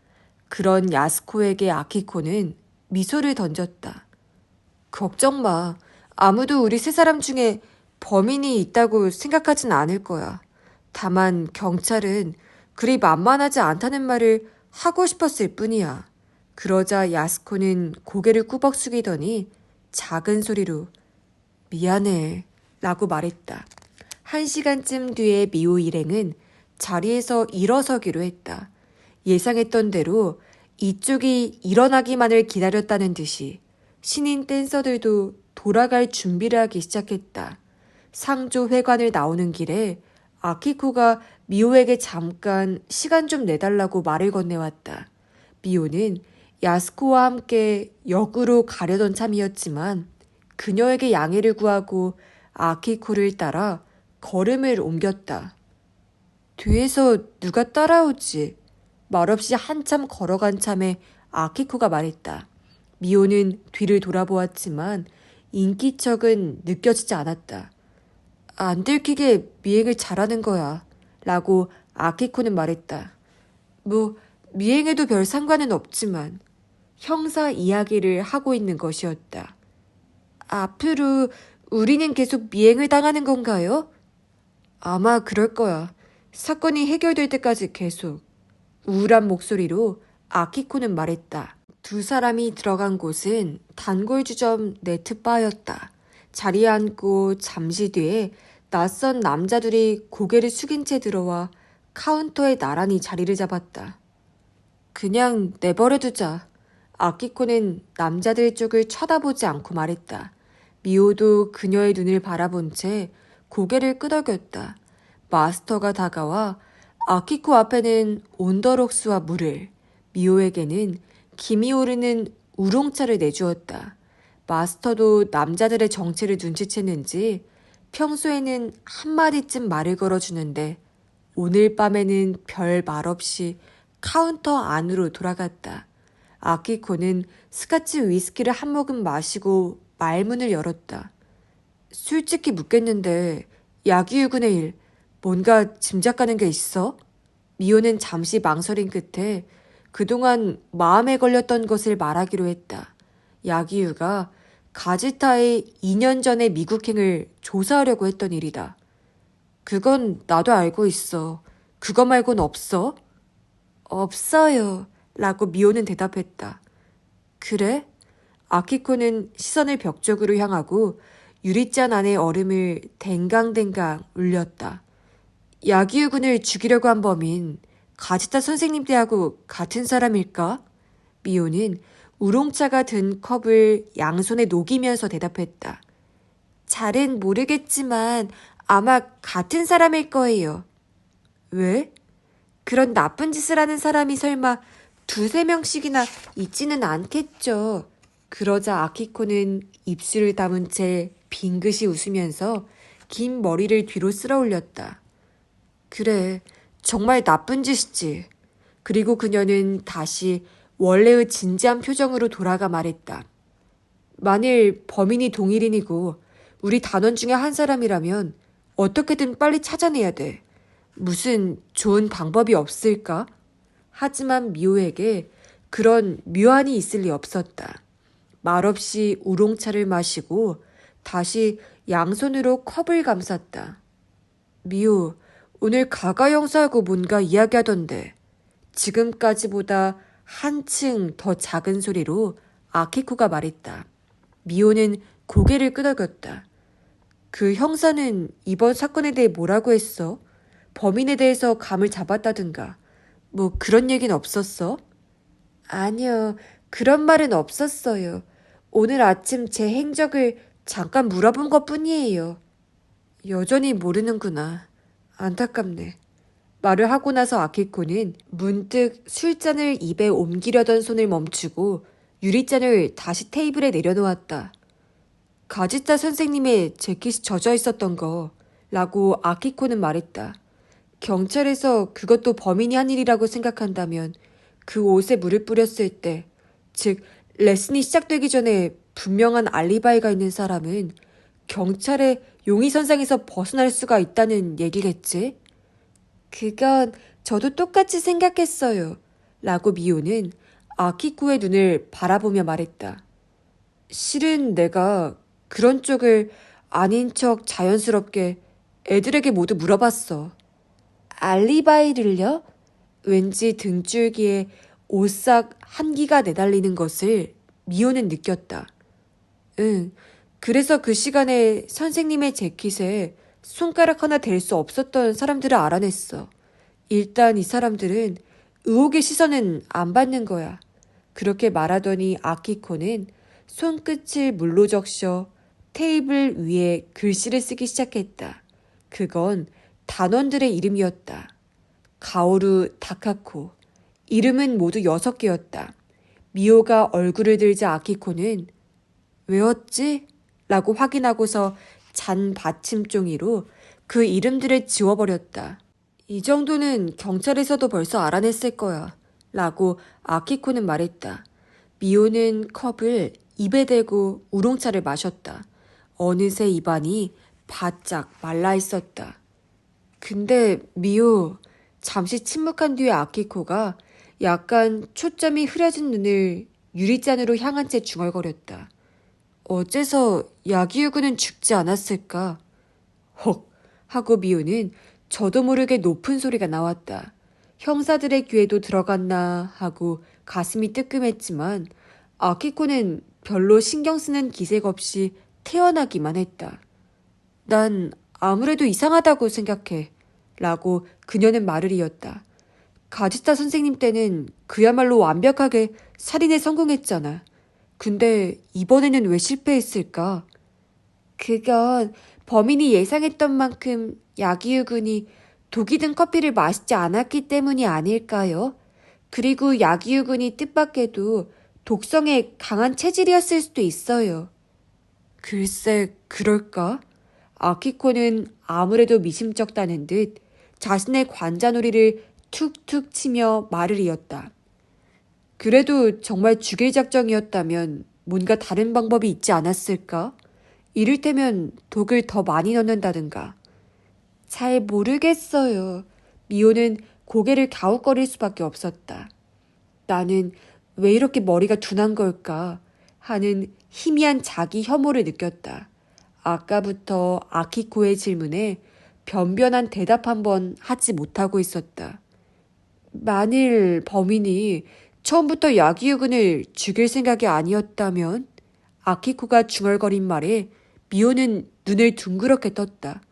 그런 야스코에게 아키코는 미소를 던졌다. 걱정 마. 아무도 우리 세 사람 중에 범인이 있다고 생각하진 않을 거야. 다만 경찰은 그리 만만하지 않다는 말을 하고 싶었을 뿐이야. 그러자 야스코는 고개를 꾸벅 숙이더니 작은 소리로 미안해 라고 말했다. 1시간쯤 뒤에 미호 일행은 자리에서 일어서기로 했다. 예상했던 대로 이쪽이 일어나기만을 기다렸다는 듯이 신인 댄서들도 돌아갈 준비를 하기 시작했다. 상조 회관을 나오는 길에 아키코가 미호에게 잠깐 시간 좀 내달라고 말을 건네왔다. 미호는 야스코와 함께 역으로 가려던 참이었지만 그녀에게 양해를 구하고 아키코를 따라 걸음을 옮겼다. 뒤에서 누가 따라오지? 말없이 한참 걸어간 참에 아키코가 말했다. 미호는 뒤를 돌아보았지만 인기척은 느껴지지 않았다. 안 들키게 미행을 잘하는 거야 라고 아키코는 말했다. 뭐 미행에도 별 상관은 없지만 형사 이야기를 하고 있는 것이었다. 앞으로 우리는 계속 미행을 당하는 건가요? 아마 그럴 거야. 사건이 해결될 때까지 계속. 우울한 목소리로 아키코는 말했다. 두 사람이 들어간 곳은 단골주점 네트바였다. 자리에 앉고 잠시 뒤에 낯선 남자들이 고개를 숙인 채 들어와 카운터에 나란히 자리를 잡았다. 그냥 내버려두자. 아키코는 남자들 쪽을 쳐다보지 않고 말했다. 미호도 그녀의 눈을 바라본 채 고개를 끄덕였다. 마스터가 다가와 아키코 앞에는 온더록스와 물을, 미호에게는 김이 오르는 우롱차를 내주었다. 마스터도 남자들의 정체를 눈치챘는지 평소에는 한마디쯤 말을 걸어주는데 오늘 밤에는 별 말 없이 카운터 안으로 돌아갔다. 아키코는 스카치 위스키를 한 모금 마시고 말문을 열었다. 솔직히 묻겠는데 야기유군의 일 뭔가 짐작가는 게 있어? 미호는 잠시 망설인 끝에 그동안 마음에 걸렸던 것을 말하기로 했다. 야기유가 가지타의 2년 전의 미국행을 조사하려고 했던 일이다. 그건 나도 알고 있어. 그거 말곤 없어? 없어요. 라고 미호는 대답했다. 그래? 아키코는 시선을 벽 쪽으로 향하고 유리잔 안의 얼음을 댕강댕강 울렸다. 야기유군을 죽이려고 한 범인 가지타 선생님 때하고 같은 사람일까? 미호는 우롱차가 든 컵을 양손에 녹이면서 대답했다. 잘은 모르겠지만 아마 같은 사람일 거예요. 왜? 그런 나쁜 짓을 하는 사람이 설마 두세 명씩이나 있지는 않겠죠. 그러자 아키코는 입술을 다문 채 빙긋이 웃으면서 긴 머리를 뒤로 쓸어 올렸다. 그래, 정말 나쁜 짓이지. 그리고 그녀는 다시 원래의 진지한 표정으로 돌아가 말했다. 만일 범인이 동일인이고 우리 단원 중에 한 사람이라면 어떻게든 빨리 찾아내야 돼. 무슨 좋은 방법이 없을까? 하지만 미호에게 그런 묘안이 있을 리 없었다. 말없이 우롱차를 마시고 다시 양손으로 컵을 감쌌다. 미호, 오늘 가가 형사하고 뭔가 이야기하던데. 지금까지보다 한층 더 작은 소리로 아키코가 말했다. 미호는 고개를 끄덕였다. 그 형사는 이번 사건에 대해 뭐라고 했어? 범인에 대해서 감을 잡았다든가 뭐 그런 얘기는 없었어? 아니요, 그런 말은 없었어요. 오늘 아침 제 행적을 잠깐 물어본 것뿐이에요. 여전히 모르는구나. 안타깝네. 말을 하고 나서 아키코는 문득 술잔을 입에 옮기려던 손을 멈추고 유리잔을 다시 테이블에 내려놓았다. 가지타 선생님의 재킷이 젖어 있었던 거 라고 아키코는 말했다. 경찰에서 그것도 범인이 한 일이라고 생각한다면 그 옷에 물을 뿌렸을 때, 즉 레슨이 시작되기 전에 분명한 알리바이가 있는 사람은 경찰의 용의선상에서 벗어날 수가 있다는 얘기겠지? 그건 저도 똑같이 생각했어요. 라고 미호는 아키코의 눈을 바라보며 말했다. 실은 내가 그런 쪽을 아닌 척 자연스럽게 애들에게 모두 물어봤어. 알리바이를요? 왠지 등줄기에 오싹 한기가 내달리는 것을 미호는 느꼈다. 응, 그래서 그 시간에 선생님의 재킷에 손가락 하나 댈 수 없었던 사람들을 알아냈어. 일단 이 사람들은 의혹의 시선은 안 받는 거야. 그렇게 말하더니 아키코는 손끝을 물로 적셔 테이블 위에 글씨를 쓰기 시작했다. 그건 단원들의 이름이었다. 가오루 다카코. 이름은 모두 6개였다. 미호가 얼굴을 들자 아키코는 외웠지? 라고 확인하고서 잔 받침종이로 그 이름들을 지워버렸다. 이 정도는 경찰에서도 벌써 알아냈을 거야. 라고 아키코는 말했다. 미호는 컵을 입에 대고 우롱차를 마셨다. 어느새 입안이 바짝 말라 있었다. 근데 미호, 잠시 침묵한 뒤에 아키코가 약간 초점이 흐려진 눈을 유리잔으로 향한 채 중얼거렸다. 어째서 야기유구는 죽지 않았을까? 헉 하고 미호는 저도 모르게 높은 소리가 나왔다. 형사들의 귀에도 들어갔나 하고 가슴이 뜨끔했지만 아키코는 별로 신경 쓰는 기색 없이 태어나기만 했다. 난 아무래도 이상하다고 생각해. 라고 그녀는 말을 이었다. 가지타 선생님 때는 그야말로 완벽하게 살인에 성공했잖아. 근데 이번에는 왜 실패했을까? 그건 범인이 예상했던 만큼 야기유군이 독이 든 커피를 마시지 않았기 때문이 아닐까요? 그리고 야기유군이 뜻밖에도 독성에 강한 체질이었을 수도 있어요. 글쎄, 그럴까? 아키코는 아무래도 미심쩍다는 듯 자신의 관자놀이를 툭툭 치며 말을 이었다. 그래도 정말 죽일 작정이었다면 뭔가 다른 방법이 있지 않았을까? 이를테면 독을 더 많이 넣는다든가. 잘 모르겠어요. 미호는 고개를 갸웃거릴 수밖에 없었다. 나는 왜 이렇게 머리가 둔한 걸까? 하는 희미한 자기 혐오를 느꼈다. 아까부터 아키코의 질문에 변변한 대답 한번 하지 못하고 있었다. 만일 범인이 처음부터 야기유군을 죽일 생각이 아니었다면? 아키코가 중얼거린 말에 미호는 눈을 둥그렇게 떴다.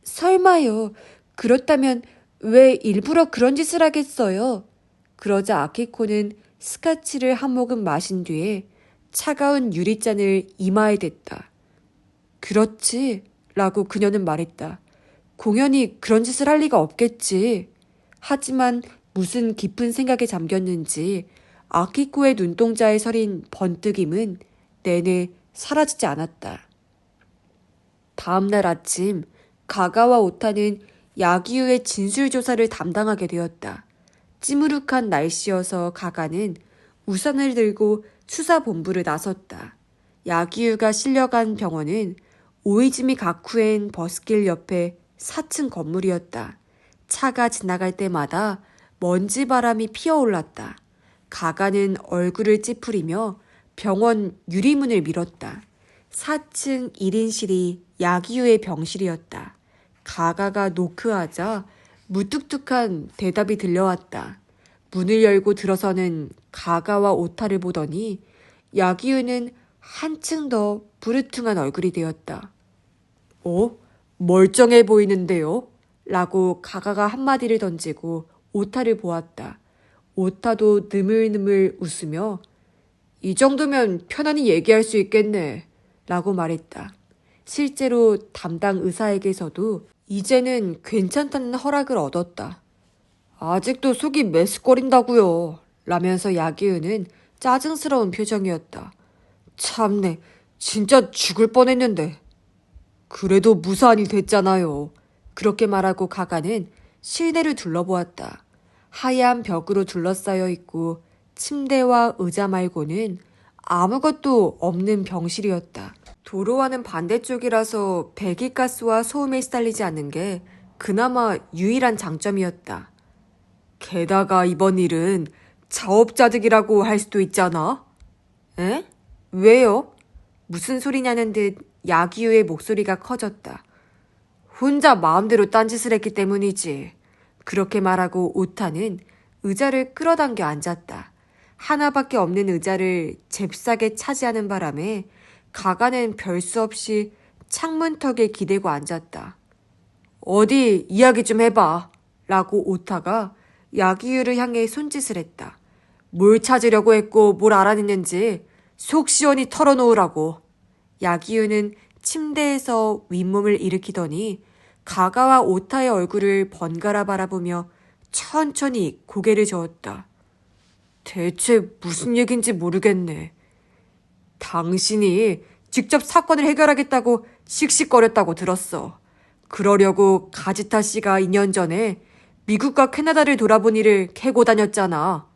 설마요. 그렇다면 왜 일부러 그런 짓을 하겠어요? 그러자 아키코는 스카치를 한 모금 마신 뒤에 차가운 유리잔을 이마에 댔다. 그렇지, 라고 그녀는 말했다. 공연히 그런 짓을 할 리가 없겠지. 하지만 무슨 깊은 생각에 잠겼는지 아키코의 눈동자에 서린 번뜩임은 내내 사라지지 않았다. 다음날 아침 가가와 오타는 야기유의 진술조사를 담당하게 되었다. 찌무룩한 날씨여서 가가는 우산을 들고 수사본부를 나섰다. 야기유가 실려간 병원은 오이즈미 가쿠엔 버스길 옆에 4층 건물이었다. 차가 지나갈 때마다 먼지 바람이 피어올랐다. 가가는 얼굴을 찌푸리며 병원 유리문을 밀었다. 4층 1인실이 야기유의 병실이었다. 가가가 노크하자 무뚝뚝한 대답이 들려왔다. 문을 열고 들어서는 가가와 오타를 보더니 야기유는 한층 더 부르퉁한 얼굴이 되었다. 멀쩡해 보이는데요? 라고 가가가 한마디를 던지고 오타를 보았다. 오타도 느물느물 웃으며 이 정도면 편안히 얘기할 수 있겠네. 라고 말했다. 실제로 담당 의사에게서도 이제는 괜찮다는 허락을 얻었다. 아직도 속이 메스꺼린다고요. 라면서 야기은은 짜증스러운 표정이었다. 참내, 진짜 죽을 뻔했는데. 그래도 무사한이 됐잖아요. 그렇게 말하고 가가는 실내를 둘러보았다. 하얀 벽으로 둘러싸여 있고 침대와 의자 말고는 아무것도 없는 병실이었다. 도로와는 반대쪽이라서 배기가스와 소음에 시달리지 않는 게 그나마 유일한 장점이었다. 게다가 이번 일은 자업자득이라고 할 수도 있잖아? 에? 왜요? 무슨 소리냐는 듯 야기유의 목소리가 커졌다. 혼자 마음대로 딴짓을 했기 때문이지. 그렇게 말하고 오타는 의자를 끌어당겨 앉았다. 하나밖에 없는 의자를 잽싸게 차지하는 바람에 가가는 별 수 없이 창문턱에 기대고 앉았다. 어디 이야기 좀 해봐. 라고 오타가 야기유를 향해 손짓을 했다. 뭘 찾으려고 했고 뭘 알아냈는지 속 시원히 털어놓으라고. 야기유는 침대에서 윗몸을 일으키더니 가가와 오타의 얼굴을 번갈아 바라보며 천천히 고개를 저었다. 대체 무슨 얘긴지 모르겠네. 당신이 직접 사건을 해결하겠다고 씩씩거렸다고 들었어. 그러려고 가지타 씨가 2년 전에 미국과 캐나다를 돌아본 일을 캐고 다녔잖아.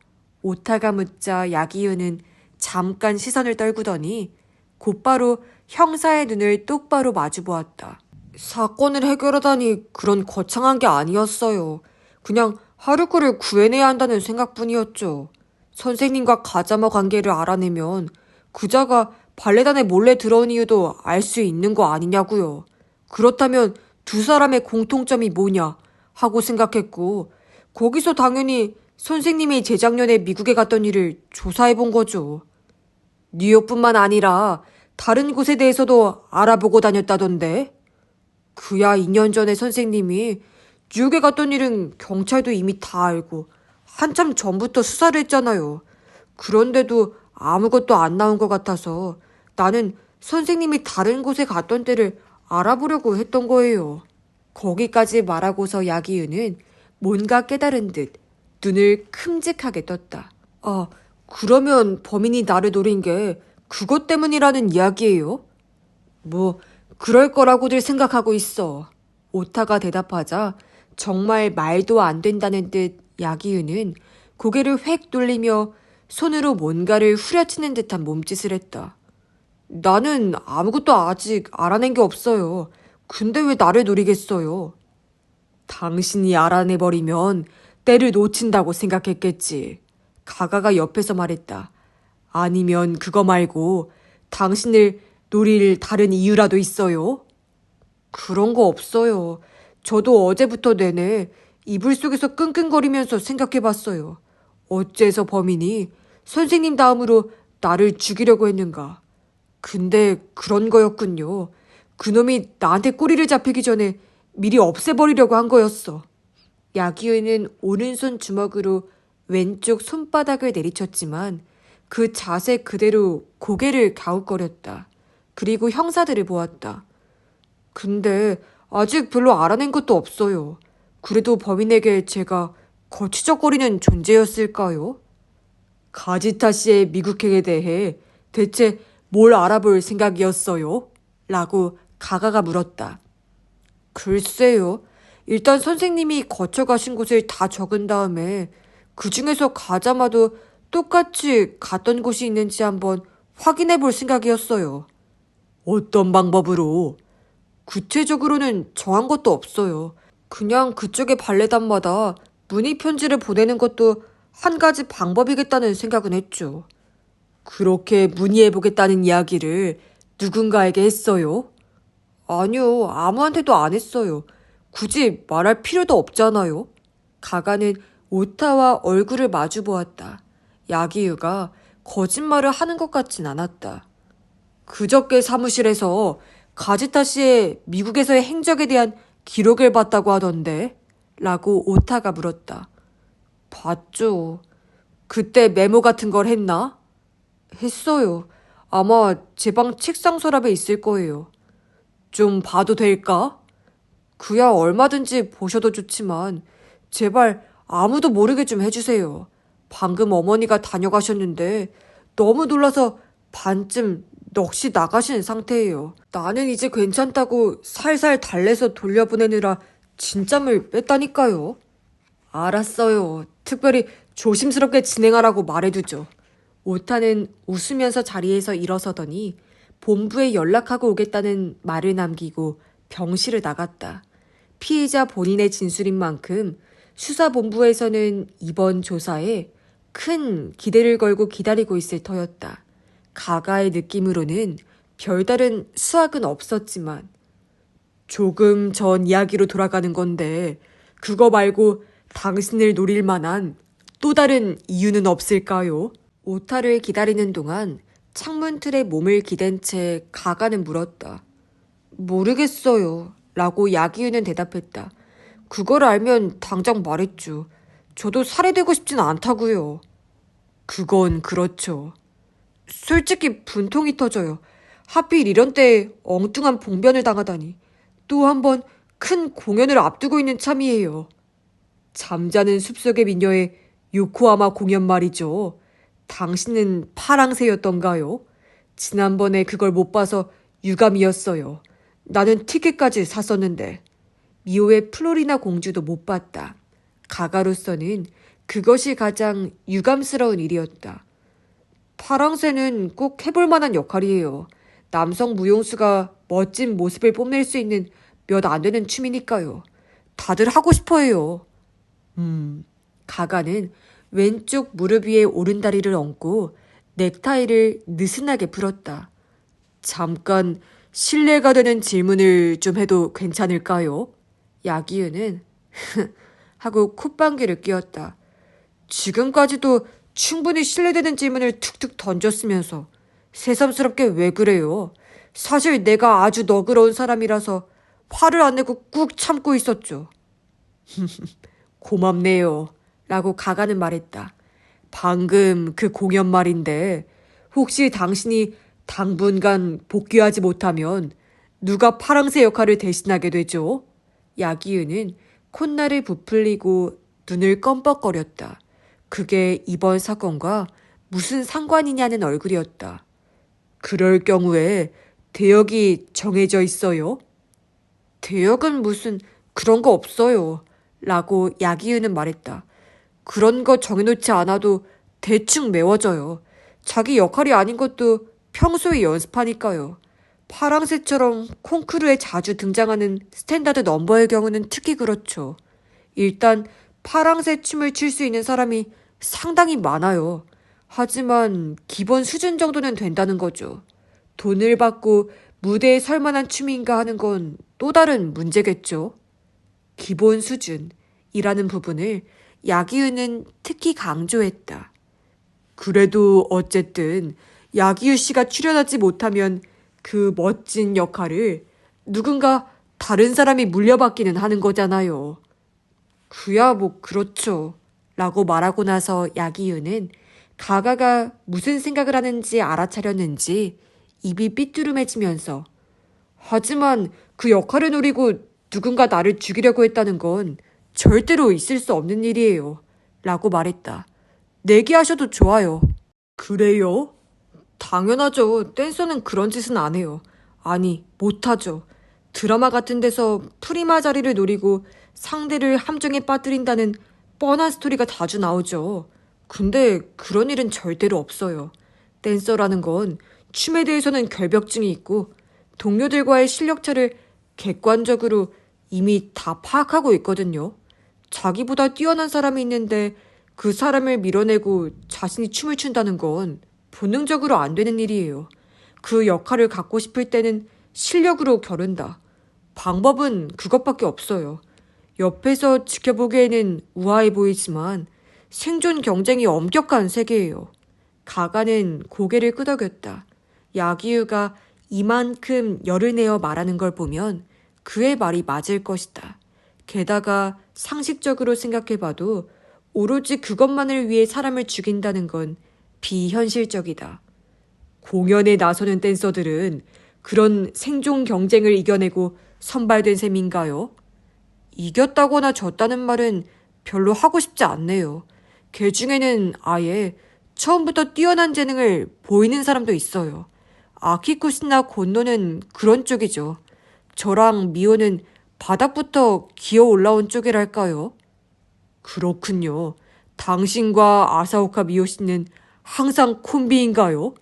오타가 묻자 야기유는 잠깐 시선을 떨구더니 곧바로 형사의 눈을 똑바로 마주보았다. 사건을 해결하다니 그런 거창한 게 아니었어요. 그냥 하루코를 구해내야 한다는 생각뿐이었죠. 선생님과 가자마 관계를 알아내면 그자가 발레단에 몰래 들어온 이유도 알 수 있는 거 아니냐고요. 그렇다면 두 사람의 공통점이 뭐냐 하고 생각했고 거기서 당연히 선생님이 재작년에 미국에 갔던 일을 조사해 본 거죠. 뉴욕뿐만 아니라 다른 곳에 대해서도 알아보고 다녔다던데. 그야 2년 전에 선생님이 뉴욕에 갔던 일은 경찰도 이미 다 알고 한참 전부터 수사를 했잖아요. 그런데도 아무것도 안 나온 것 같아서 나는 선생님이 다른 곳에 갔던 때를 알아보려고 했던 거예요. 거기까지 말하고서 야기유는 뭔가 깨달은 듯 눈을 큼직하게 떴다. 아, 그러면 범인이 나를 노린 게 그것 때문이라는 이야기예요? 뭐 그럴 거라고들 생각하고 있어. 오타가 대답하자 정말 말도 안 된다는 듯 야기유는 고개를 획 돌리며 손으로 뭔가를 후려치는 듯한 몸짓을 했다. 나는 아무것도 아직 알아낸 게 없어요. 근데 왜 나를 노리겠어요? 당신이 알아내버리면 때를 놓친다고 생각했겠지. 가가가 옆에서 말했다. 아니면 그거 말고 당신을 노릴 다른 이유라도 있어요? 그런 거 없어요. 저도 어제부터 내내 이불 속에서 끙끙거리면서 생각해봤어요. 어째서 범인이 선생님 다음으로 나를 죽이려고 했는가. 근데 그런 거였군요. 그놈이 나한테 꼬리를 잡히기 전에 미리 없애버리려고 한 거였어. 야기유는 오른손 주먹으로 왼쪽 손바닥을 내리쳤지만 그 자세 그대로 고개를 갸웃거렸다. 그리고 형사들을 보았다. 근데 아직 별로 알아낸 것도 없어요. 그래도 범인에게 제가 거추적거리는 존재였을까요? 가지타 씨의 미국행에 대해 대체 뭘 알아볼 생각이었어요? 라고 가가가 물었다. 글쎄요. 일단 선생님이 거쳐가신 곳을 다 적은 다음에 그 중에서 가자마도 똑같이 갔던 곳이 있는지 한번 확인해 볼 생각이었어요. 어떤 방법으로? 구체적으로는 정한 것도 없어요. 그냥 그쪽의 발레단마다 문의 편지를 보내는 것도 한 가지 방법이겠다는 생각은 했죠. 그렇게 문의해보겠다는 이야기를 누군가에게 했어요? 아니요, 아무한테도 안 했어요. 굳이 말할 필요도 없잖아요. 가가는 오타와 얼굴을 마주 보았다. 야기유가 거짓말을 하는 것 같진 않았다. 그저께 사무실에서 가지타 씨의 미국에서의 행적에 대한 기록을 봤다고 하던데? 라고 오타가 물었다. 봤죠. 그때 메모 같은 걸 했나? 했어요. 아마 제 방 책상 서랍에 있을 거예요. 좀 봐도 될까? 그야 얼마든지 보셔도 좋지만 제발 아무도 모르게 좀 해주세요. 방금 어머니가 다녀가셨는데 너무 놀라서 반쯤 넋이 나가신 상태예요. 나는 이제 괜찮다고 살살 달래서 돌려보내느라 진짬을 뺐다니까요. 알았어요. 특별히 조심스럽게 진행하라고 말해두죠. 오타는 웃으면서 자리에서 일어서더니 본부에 연락하고 오겠다는 말을 남기고 병실을 나갔다. 피의자 본인의 진술인 만큼 수사본부에서는 이번 조사에 큰 기대를 걸고 기다리고 있을 터였다. 가가의 느낌으로는 별다른 수확은 없었지만 조금 전 이야기로 돌아가는 건데 그거 말고 당신을 노릴 만한 또 다른 이유는 없을까요? 오타를 기다리는 동안 창문 틀에 몸을 기댄 채 가가는 물었다. 모르겠어요. 라고 야기우는 대답했다. 그걸 알면 당장 말했죠. 저도 살해되고 싶진 않다고요. 그건 그렇죠. 솔직히 분통이 터져요. 하필 이런 때에 엉뚱한 봉변을 당하다니. 또 한 번 큰 공연을 앞두고 있는 참이에요. 잠자는 숲속의 미녀의 요코하마 공연 말이죠. 당신은 파랑새였던가요? 지난번에 그걸 못 봐서 유감이었어요. 나는 티켓까지 샀었는데. 미호의 플로리나 공주도 못 봤다. 가가로서는 그것이 가장 유감스러운 일이었다. 파랑새는 꼭 해볼 만한 역할이에요. 남성 무용수가 멋진 모습을 뽐낼 수 있는 몇 안 되는 춤이니까요. 다들 하고 싶어 해요. 가가는 왼쪽 무릎 위에 오른다리를 얹고 넥타이를 느슨하게 풀었다. 잠깐 실례가 되는 질문을 좀 해도 괜찮을까요? 야기은은 하고 콧방귀를 뀌었다. 지금까지도 충분히 실례되는 질문을 툭툭 던졌으면서 새삼스럽게 왜 그래요? 사실 내가 아주 너그러운 사람이라서 화를 안 내고 꾹 참고 있었죠. 고맙네요. 라고 가가는 말했다. 방금 그 공연 말인데 혹시 당신이 당분간 복귀하지 못하면 누가 파랑새 역할을 대신하게 되죠? 야기은은 콧날을 부풀리고 눈을 껌뻑거렸다. 그게 이번 사건과 무슨 상관이냐는 얼굴이었다. 그럴 경우에 대역이 정해져 있어요? 대역은 무슨 그런 거 없어요. 라고 야기은은 말했다. 그런 거 정해놓지 않아도 대충 메워져요. 자기 역할이 아닌 것도 평소에 연습하니까요. 파랑새처럼 콩쿠르에 자주 등장하는 스탠다드 넘버의 경우는 특히 그렇죠. 일단 파랑새 춤을 출 수 있는 사람이 상당히 많아요. 하지만 기본 수준 정도는 된다는 거죠. 돈을 받고 무대에 설 만한 춤인가 하는 건 또 다른 문제겠죠. 기본 수준이라는 부분을 야기우는 특히 강조했다. 그래도 어쨌든 야기우 씨가 출연하지 못하면 그 멋진 역할을 누군가 다른 사람이 물려받기는 하는 거잖아요. 그야 뭐 그렇죠. 라고 말하고 나서 야기우는 가가가 무슨 생각을 하는지 알아차렸는지 입이 삐뚤음해지면서 하지만 그 역할을 노리고 누군가 나를 죽이려고 했다는 건 절대로 있을 수 없는 일이에요. 라고 말했다. 내기하셔도 좋아요. 그래요? 당연하죠. 댄서는 그런 짓은 안 해요. 아니, 못하죠. 드라마 같은 데서 프리마 자리를 노리고 상대를 함정에 빠뜨린다는 뻔한 스토리가 자주 나오죠. 근데 그런 일은 절대로 없어요. 댄서라는 건 춤에 대해서는 결벽증이 있고 동료들과의 실력차를 객관적으로 이미 다 파악하고 있거든요. 자기보다 뛰어난 사람이 있는데 그 사람을 밀어내고 자신이 춤을 춘다는 건 본능적으로 안 되는 일이에요. 그 역할을 갖고 싶을 때는 실력으로 겨룬다. 방법은 그것밖에 없어요. 옆에서 지켜보기에는 우아해 보이지만 생존 경쟁이 엄격한 세계예요. 가가는 고개를 끄덕였다. 야기유가 이만큼 열을 내어 말하는 걸 보면 그의 말이 맞을 것이다. 게다가 상식적으로 생각해봐도 오로지 그것만을 위해 사람을 죽인다는 건 비현실적이다. 공연에 나서는 댄서들은 그런 생존 경쟁을 이겨내고 선발된 셈인가요? 이겼다거나 졌다는 말은 별로 하고 싶지 않네요. 걔 중에는 아예 처음부터 뛰어난 재능을 보이는 사람도 있어요. 아키쿠시나 곤노는 그런 쪽이죠. 저랑 미호는 바닥부터 기어 올라온 쪽이랄까요? 그렇군요. 당신과 아사오카 미호 씨는 항상 콤비인가요?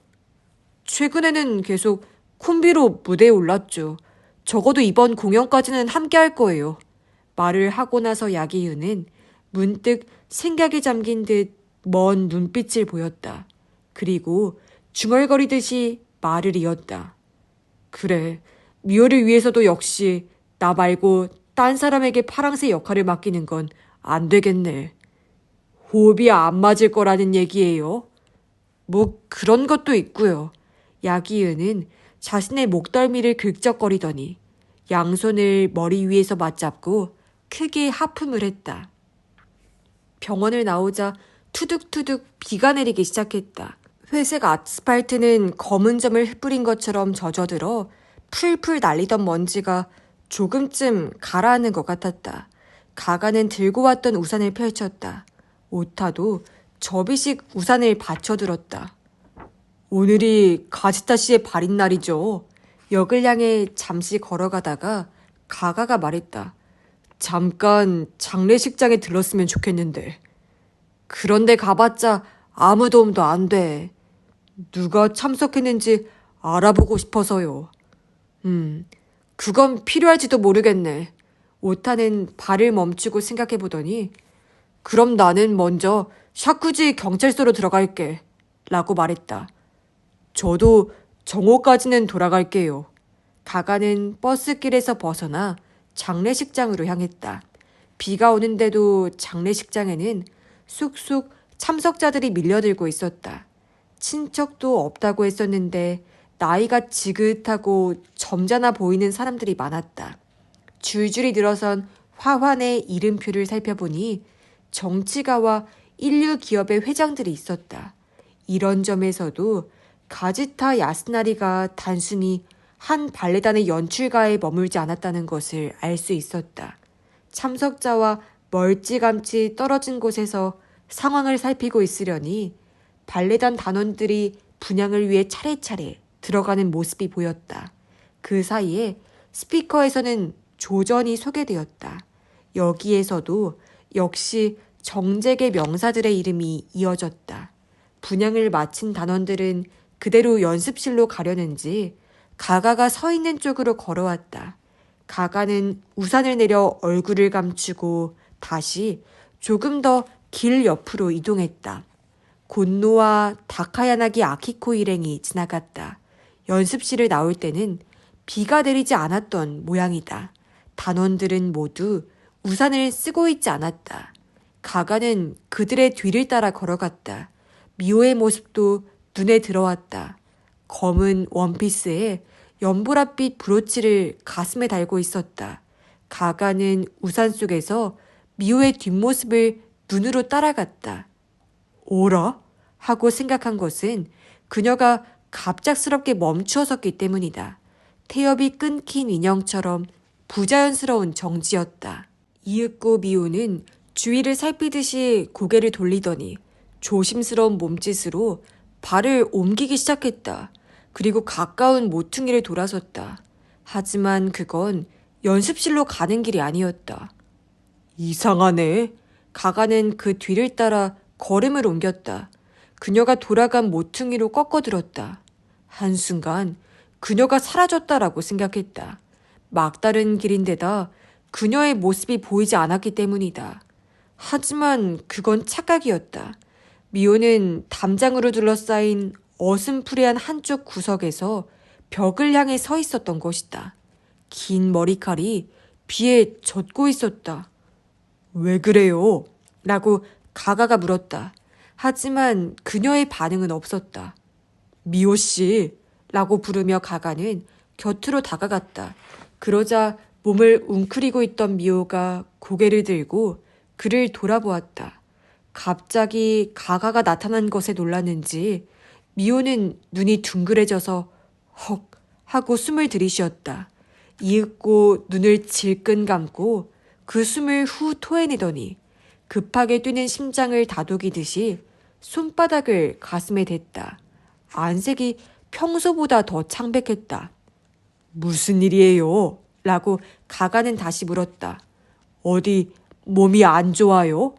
최근에는 계속 콤비로 무대에 올랐죠. 적어도 이번 공연까지는 함께 할 거예요. 말을 하고 나서 야기유는 문득 생각에 잠긴 듯 먼 눈빛을 보였다. 그리고 중얼거리듯이 말을 이었다. 그래, 미호를 위해서도 역시 나 말고 딴 사람에게 파랑새 역할을 맡기는 건 안 되겠네. 호흡이 안 맞을 거라는 얘기예요. 뭐 그런 것도 있고요. 야기은은 자신의 목덜미를 긁적거리더니 양손을 머리 위에서 맞잡고 크게 하품을 했다. 병원을 나오자 투둑투둑 비가 내리기 시작했다. 회색 아스팔트는 검은 점을 뿌린 것처럼 젖어들어 풀풀 날리던 먼지가 조금쯤 가라앉는 것 같았다. 가가는 들고 왔던 우산을 펼쳤다. 오타도 접이식 우산을 받쳐들었다. 오늘이 가지타 씨의 발인 날이죠. 역을 향해 잠시 걸어가다가 가가가 말했다. 잠깐 장례식장에 들렀으면 좋겠는데. 그런데 가봤자 아무 도움도 안 돼. 누가 참석했는지 알아보고 싶어서요. 그건 필요할지도 모르겠네. 오타는 발을 멈추고 생각해보더니 그럼 나는 먼저 샤쿠지 경찰서로 들어갈게. 라고 말했다. 저도 정오까지는 돌아갈게요. 가가는 버스길에서 벗어나 장례식장으로 향했다. 비가 오는데도 장례식장에는 쑥쑥 참석자들이 밀려들고 있었다. 친척도 없다고 했었는데 나이가 지긋하고 점잖아 보이는 사람들이 많았다. 줄줄이 늘어선 화환의 이름표를 살펴보니 정치가와 인류 기업의 회장들이 있었다. 이런 점에서도 가지타 야스나리가 단순히 한 발레단의 연출가에 머물지 않았다는 것을 알 수 있었다. 참석자와 멀찌감치 떨어진 곳에서 상황을 살피고 있으려니 발레단 단원들이 분향을 위해 차례차례 들어가는 모습이 보였다. 그 사이에 스피커에서는 조전이 소개되었다. 여기에서도 역시 정재계 명사들의 이름이 이어졌다. 분향을 마친 단원들은 그대로 연습실로 가려는지 가가가 서 있는 쪽으로 걸어왔다. 가가는 우산을 내려 얼굴을 감추고 다시 조금 더 길 옆으로 이동했다. 곤노와 다카야나기 아키코 일행이 지나갔다. 연습실을 나올 때는 비가 내리지 않았던 모양이다. 단원들은 모두 우산을 쓰고 있지 않았다. 가가는 그들의 뒤를 따라 걸어갔다. 미호의 모습도 눈에 들어왔다. 검은 원피스에 연보랏빛 브로치를 가슴에 달고 있었다. 가가는 우산 속에서 미호의 뒷모습을 눈으로 따라갔다. 오라? 하고 생각한 것은 그녀가 갑작스럽게 멈추어 섰기 때문이다. 태엽이 끊긴 인형처럼 부자연스러운 정지였다. 이윽고 미호는 주위를 살피듯이 고개를 돌리더니 조심스러운 몸짓으로 발을 옮기기 시작했다. 그리고 가까운 모퉁이를 돌아섰다. 하지만 그건 연습실로 가는 길이 아니었다. 이상하네. 가가는 그 뒤를 따라 걸음을 옮겼다. 그녀가 돌아간 모퉁이로 꺾어들었다. 한순간 그녀가 사라졌다라고 생각했다. 막다른 길인데다 그녀의 모습이 보이지 않았기 때문이다. 하지만 그건 착각이었다. 미호는 담장으로 둘러싸인 어슴푸레한 한쪽 구석에서 벽을 향해 서 있었던 것이다. 긴 머리칼이 비에 젖고 있었다. 왜 그래요? 라고 가가가 물었다. 하지만 그녀의 반응은 없었다. 미호 씨 라고 부르며 가가는 곁으로 다가갔다. 그러자 몸을 웅크리고 있던 미호가 고개를 들고 그를 돌아보았다. 갑자기 가가가 나타난 것에 놀랐는지 미호는 눈이 둥그레져서 헉 하고 숨을 들이쉬었다. 이윽고 눈을 질끈 감고 그 숨을 후 토해내더니 급하게 뛰는 심장을 다독이듯이 손바닥을 가슴에 댔다. 안색이 평소보다 더 창백했다. 무슨 일이에요? 라고 가가는 다시 물었다. 어디 몸이 안 좋아요?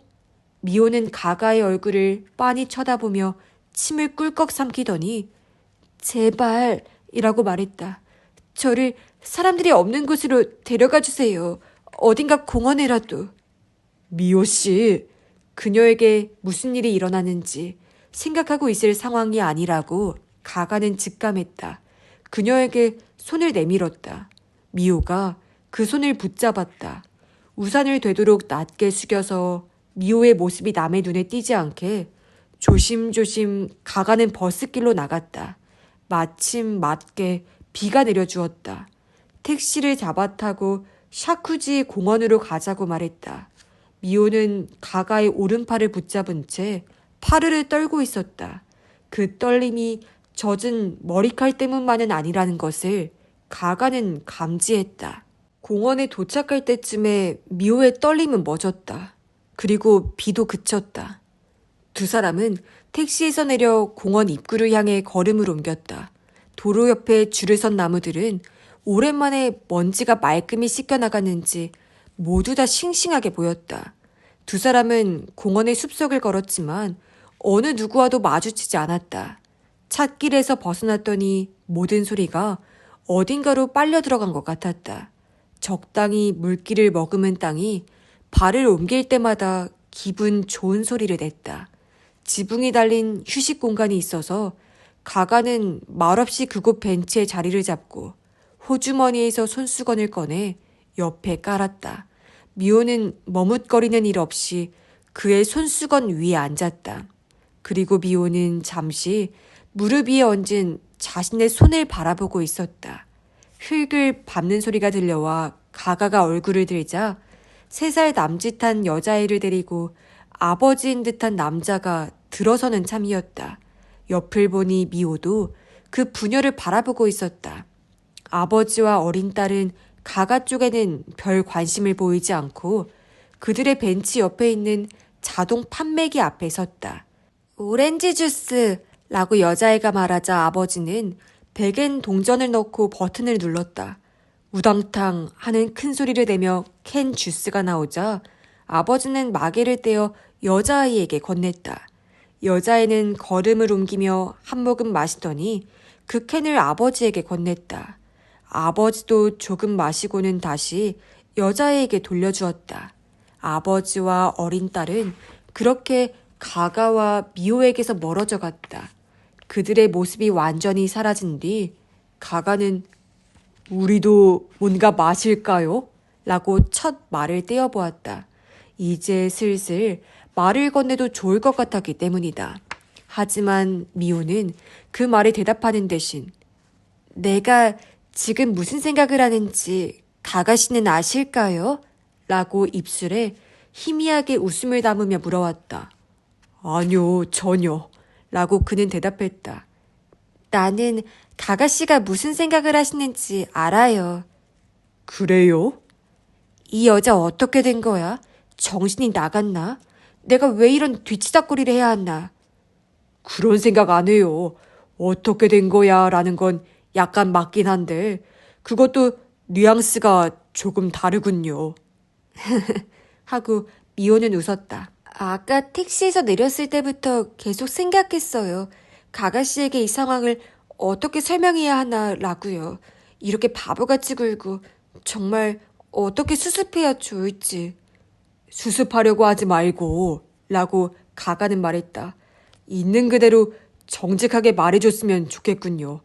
미호는 가가의 얼굴을 빤히 쳐다보며 침을 꿀꺽 삼키더니 제발 이라고 말했다. 저를 사람들이 없는 곳으로 데려가 주세요. 어딘가 공원에라도. 미호 씨, 그녀에게 무슨 일이 일어나는지 생각하고 있을 상황이 아니라고 가가는 직감했다. 그녀에게 손을 내밀었다. 미호가 그 손을 붙잡았다. 우산을 되도록 낮게 숙여서 미호의 모습이 남의 눈에 띄지 않게 조심조심 가가는 버스길로 나갔다. 마침 맞게 비가 내려주었다. 택시를 잡아 타고 샤쿠지 공원으로 가자고 말했다. 미호는 가가의 오른팔을 붙잡은 채 파르르 떨고 있었다. 그 떨림이 젖은 머리칼 때문만은 아니라는 것을 가가는 감지했다. 공원에 도착할 때쯤에 미호의 떨림은 멎었다. 그리고 비도 그쳤다. 두 사람은 택시에서 내려 공원 입구를 향해 걸음을 옮겼다. 도로 옆에 줄을 선 나무들은 오랜만에 먼지가 말끔히 씻겨나갔는지 모두 다 싱싱하게 보였다. 두 사람은 공원의 숲속을 걸었지만 어느 누구와도 마주치지 않았다. 찻길에서 벗어났더니 모든 소리가 어딘가로 빨려 들어간 것 같았다. 적당히 물기를 머금은 땅이 발을 옮길 때마다 기분 좋은 소리를 냈다. 지붕이 달린 휴식 공간이 있어서 가가는 말없이 그곳 벤치에 자리를 잡고 호주머니에서 손수건을 꺼내 옆에 깔았다. 미호는 머뭇거리는 일 없이 그의 손수건 위에 앉았다. 그리고 미호는 잠시 무릎 위에 얹은 자신의 손을 바라보고 있었다. 흙을 밟는 소리가 들려와 가가가 얼굴을 들자 3살 남짓한 여자애를 데리고 아버지인 듯한 남자가 들어서는 참이었다. 옆을 보니 미호도 그 부녀를 바라보고 있었다. 아버지와 어린 딸은 가가 쪽에는 별 관심을 보이지 않고 그들의 벤치 옆에 있는 자동 판매기 앞에 섰다. 오렌지 주스라고 여자애가 말하자 아버지는 백엔 동전을 넣고 버튼을 눌렀다. 우당탕 하는 큰 소리를 내며 캔 주스가 나오자 아버지는 마개를 떼어 여자아이에게 건넸다. 여자애는 걸음을 옮기며 한 모금 마시더니 그 캔을 아버지에게 건넸다. 아버지도 조금 마시고는 다시 여자애에게 돌려주었다. 아버지와 어린 딸은 그렇게 가가와 미호에게서 멀어져 갔다. 그들의 모습이 완전히 사라진 뒤 가가는 우리도 뭔가 마실까요? 라고 첫 말을 떼어보았다. 이제 슬슬 말을 건네도 좋을 것 같았기 때문이다. 하지만 미호는 그 말에 대답하는 대신 내가 지금 무슨 생각을 하는지 가가 씨는 아실까요? 라고 입술에 희미하게 웃음을 담으며 물어왔다. 아니요, 전혀. 라고 그는 대답했다. 나는 가가 씨가 무슨 생각을 하시는지 알아요. 그래요? 이 여자 어떻게 된 거야? 정신이 나갔나? 내가 왜 이런 뒤치다꺼리를 해야 하나? 그런 생각 안 해요. 어떻게 된 거야? 라는 건 약간 맞긴 한데 그것도 뉘앙스가 조금 다르군요. 하고 미호는 웃었다. 아까 택시에서 내렸을 때부터 계속 생각했어요. 가가 씨에게 이 상황을 어떻게 설명해야 하나라고요. 이렇게 바보같이 굴고 정말 어떻게 수습해야 좋을지. 수습하려고 하지 말고 라고 가가는 말했다. 있는 그대로 정직하게 말해줬으면 좋겠군요.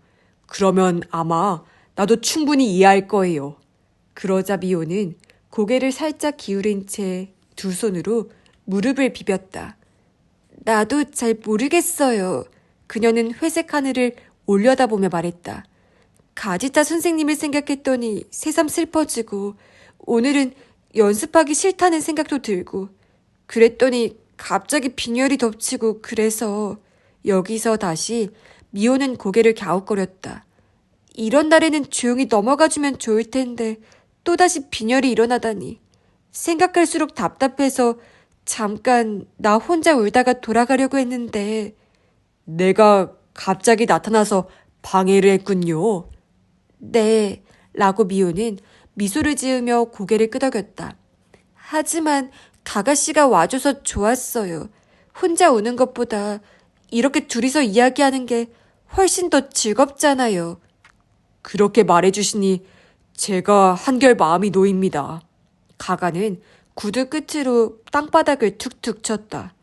그러면 아마 나도 충분히 이해할 거예요. 그러자 미호는 고개를 살짝 기울인 채 두 손으로 무릎을 비볐다. 나도 잘 모르겠어요. 그녀는 회색 하늘을 올려다보며 말했다. 가지타 선생님을 생각했더니 새삼 슬퍼지고 오늘은 연습하기 싫다는 생각도 들고 그랬더니 갑자기 빈혈이 덮치고 그래서 여기서 다시 미호는 고개를 갸웃거렸다. 이런 날에는 조용히 넘어가주면 좋을 텐데 또다시 빈혈이 일어나다니. 생각할수록 답답해서 잠깐 나 혼자 울다가 돌아가려고 했는데 내가 갑자기 나타나서 방해를 했군요. 네, 라고 미호는 미소를 지으며 고개를 끄덕였다. 하지만 가가씨가 와줘서 좋았어요. 혼자 우는 것보다 이렇게 둘이서 이야기하는 게 훨씬 더 즐겁잖아요. 그렇게 말해주시니 제가 한결 마음이 놓입니다. 가가는 구두 끝으로 땅바닥을 툭툭 쳤다.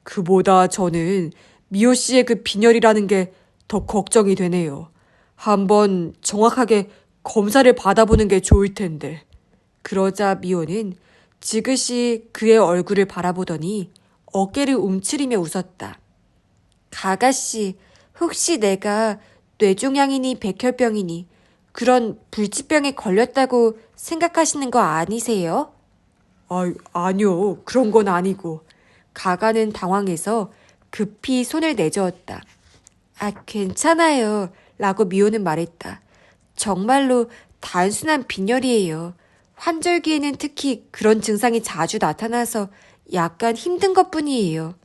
그보다 저는 미호 씨의 그 빈혈이라는 게 더 걱정이 되네요. 한번 정확하게 검사를 받아보는 게 좋을 텐데. 그러자 미호는 지그시 그의 얼굴을 바라보더니 어깨를 움츠리며 웃었다. 가가씨, 혹시 내가 뇌종양이니 백혈병이니 그런 불치병에 걸렸다고 생각하시는 거 아니세요? 아니요. 그런 건 아니고. 가가는 당황해서 급히 손을 내저었다. 괜찮아요. 라고 미호는 말했다. 정말로 단순한 빈혈이에요. 환절기에는 특히 그런 증상이 자주 나타나서 약간 힘든 것뿐이에요.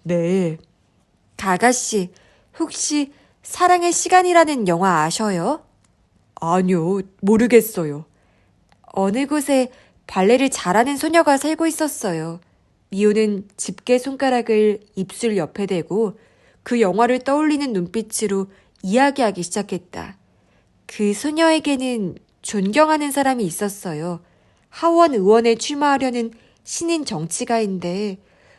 네. 가가씨, 혹시 사랑의 시간이라는 영화 아셔요? 아니요, 모르겠어요. 어느 곳에 발레를 잘하는 소녀가 살고 있었어요. 미호는 집게 손가락을 입술 옆에 대고 그 영화를 떠올리는 눈빛으로 이야기하기 시작했다. 그 소녀에게는 존경하는 사람이 있었어요. 하원 의원에 출마하려는 신인 정치가인데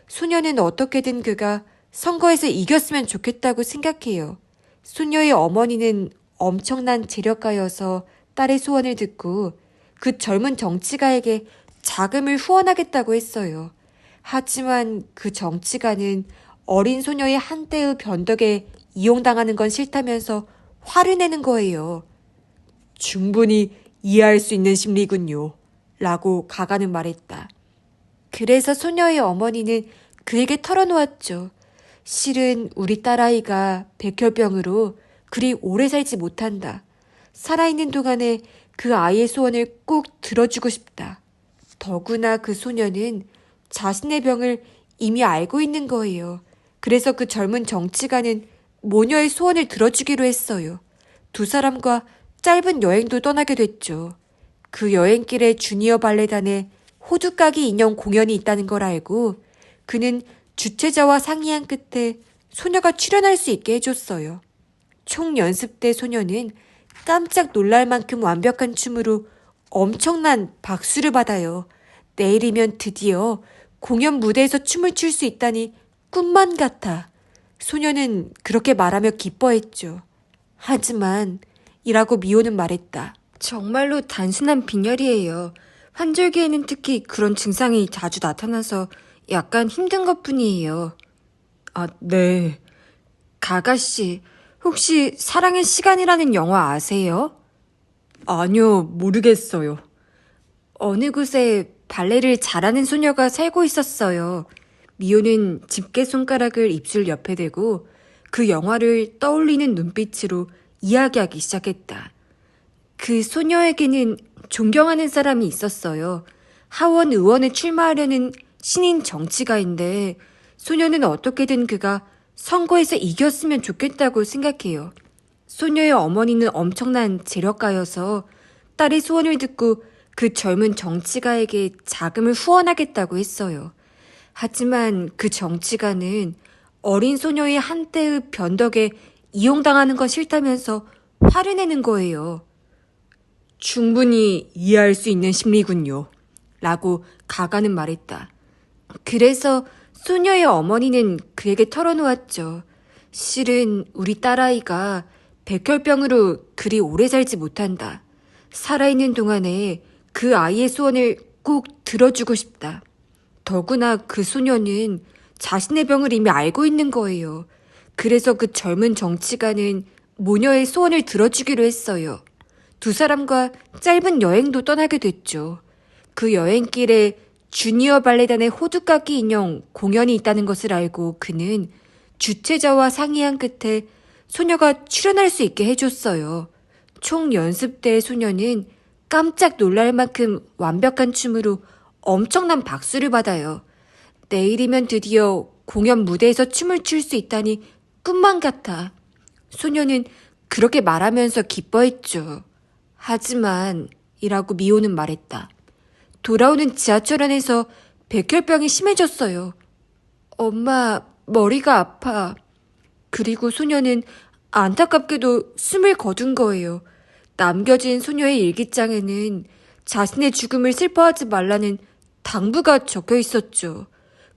소녀는 어떻게든 그가 선거에서 이겼으면 좋겠다고 생각해요. 소녀의 어머니는 엄청난 재력가여서 딸의 소원을 듣고 그 젊은 정치가에게 자금을 후원하겠다고 했어요. 하지만 그 정치가는 어린 소녀의 한때의 변덕에 이용당하는 건 싫다면서 화를 내는 거예요. 충분히 이해할 수 있는 심리군요. 라고 가가는 말했다. 그래서 소녀의 어머니는 그에게 털어놓았죠. 실은 우리 딸아이가 백혈병으로 그리 오래 살지 못한다. 살아있는 동안에 그 아이의 소원을 꼭 들어주고 싶다. 더구나 그 소녀는 자신의 병을 이미 알고 있는 거예요. 그래서 그 젊은 정치가는 모녀의 소원을 들어주기로 했어요. 두 사람과 짧은 여행도 떠나게 됐죠. 그 여행길에 주니어 발레단의 호두까기 인형 공연이 있다는 걸 알고 그는 주최자와 상의한 끝에 소녀가 출연할 수 있게 해줬어요. 총 연습 때 소녀는 깜짝 놀랄 만큼 완벽한 춤으로 엄청난 박수를 받아요. 내일이면 드디어 공연 무대에서 춤을 출 수 있다니 꿈만 같아. 소녀는 그렇게 말하며 기뻐했죠. 하지만 이라고 미호는 말했다. 정말로 단순한 빈혈이에요. 환절기에는 특히 그런 증상이 자주 나타나서 약간 힘든 것뿐이에요. 네. 가가씨, 혹시 사랑의 시간이라는 영화 아세요? 아니요, 모르겠어요. 어느 곳에 발레를 잘하는 소녀가 살고 있었어요. 미호는 집게 손가락을 입술 옆에 대고 그 영화를 떠올리는 눈빛으로 이야기하기 시작했다. 그 소녀에게는 존경하는 사람이 있었어요. 하원 의원에 출마하려는 신인 정치가인데 소녀는 어떻게든 그가 선거에서 이겼으면 좋겠다고 생각해요. 소녀의 어머니는 엄청난 재력가여서 딸의 소원을 듣고 그 젊은 정치가에게 자금을 후원하겠다고 했어요. 하지만 그 정치가는 어린 소녀의 한때의 변덕에 이용당하는 건 싫다면서 화를 내는 거예요. 충분히 이해할 수 있는 심리군요. 라고 가가는 말했다. 그래서 소녀의 어머니는 그에게 털어놓았죠. 실은 우리 딸아이가 백혈병으로 그리 오래 살지 못한다. 살아있는 동안에 그 아이의 소원을 꼭 들어주고 싶다. 더구나 그 소녀는 자신의 병을 이미 알고 있는 거예요. 그래서 그 젊은 정치가는 모녀의 소원을 들어주기로 했어요. 두 사람과 짧은 여행도 떠나게 됐죠. 그 여행길에 주니어 발레단의 호두까기 인형 공연이 있다는 것을 알고 그는 주최자와 상의한 끝에 소녀가 출연할 수 있게 해줬어요. 총 연습 때 소녀는 깜짝 놀랄 만큼 완벽한 춤으로 엄청난 박수를 받아요. 내일이면 드디어 공연 무대에서 춤을 출 수 있다니 꿈만 같아. 소녀는 그렇게 말하면서 기뻐했죠. 하지만 이라고 미호는 말했다. 돌아오는 지하철 안에서 백혈병이 심해졌어요. 엄마, 머리가 아파. 그리고 소녀는 안타깝게도 숨을 거둔 거예요. 남겨진 소녀의 일기장에는 자신의 죽음을 슬퍼하지 말라는 당부가 적혀 있었죠.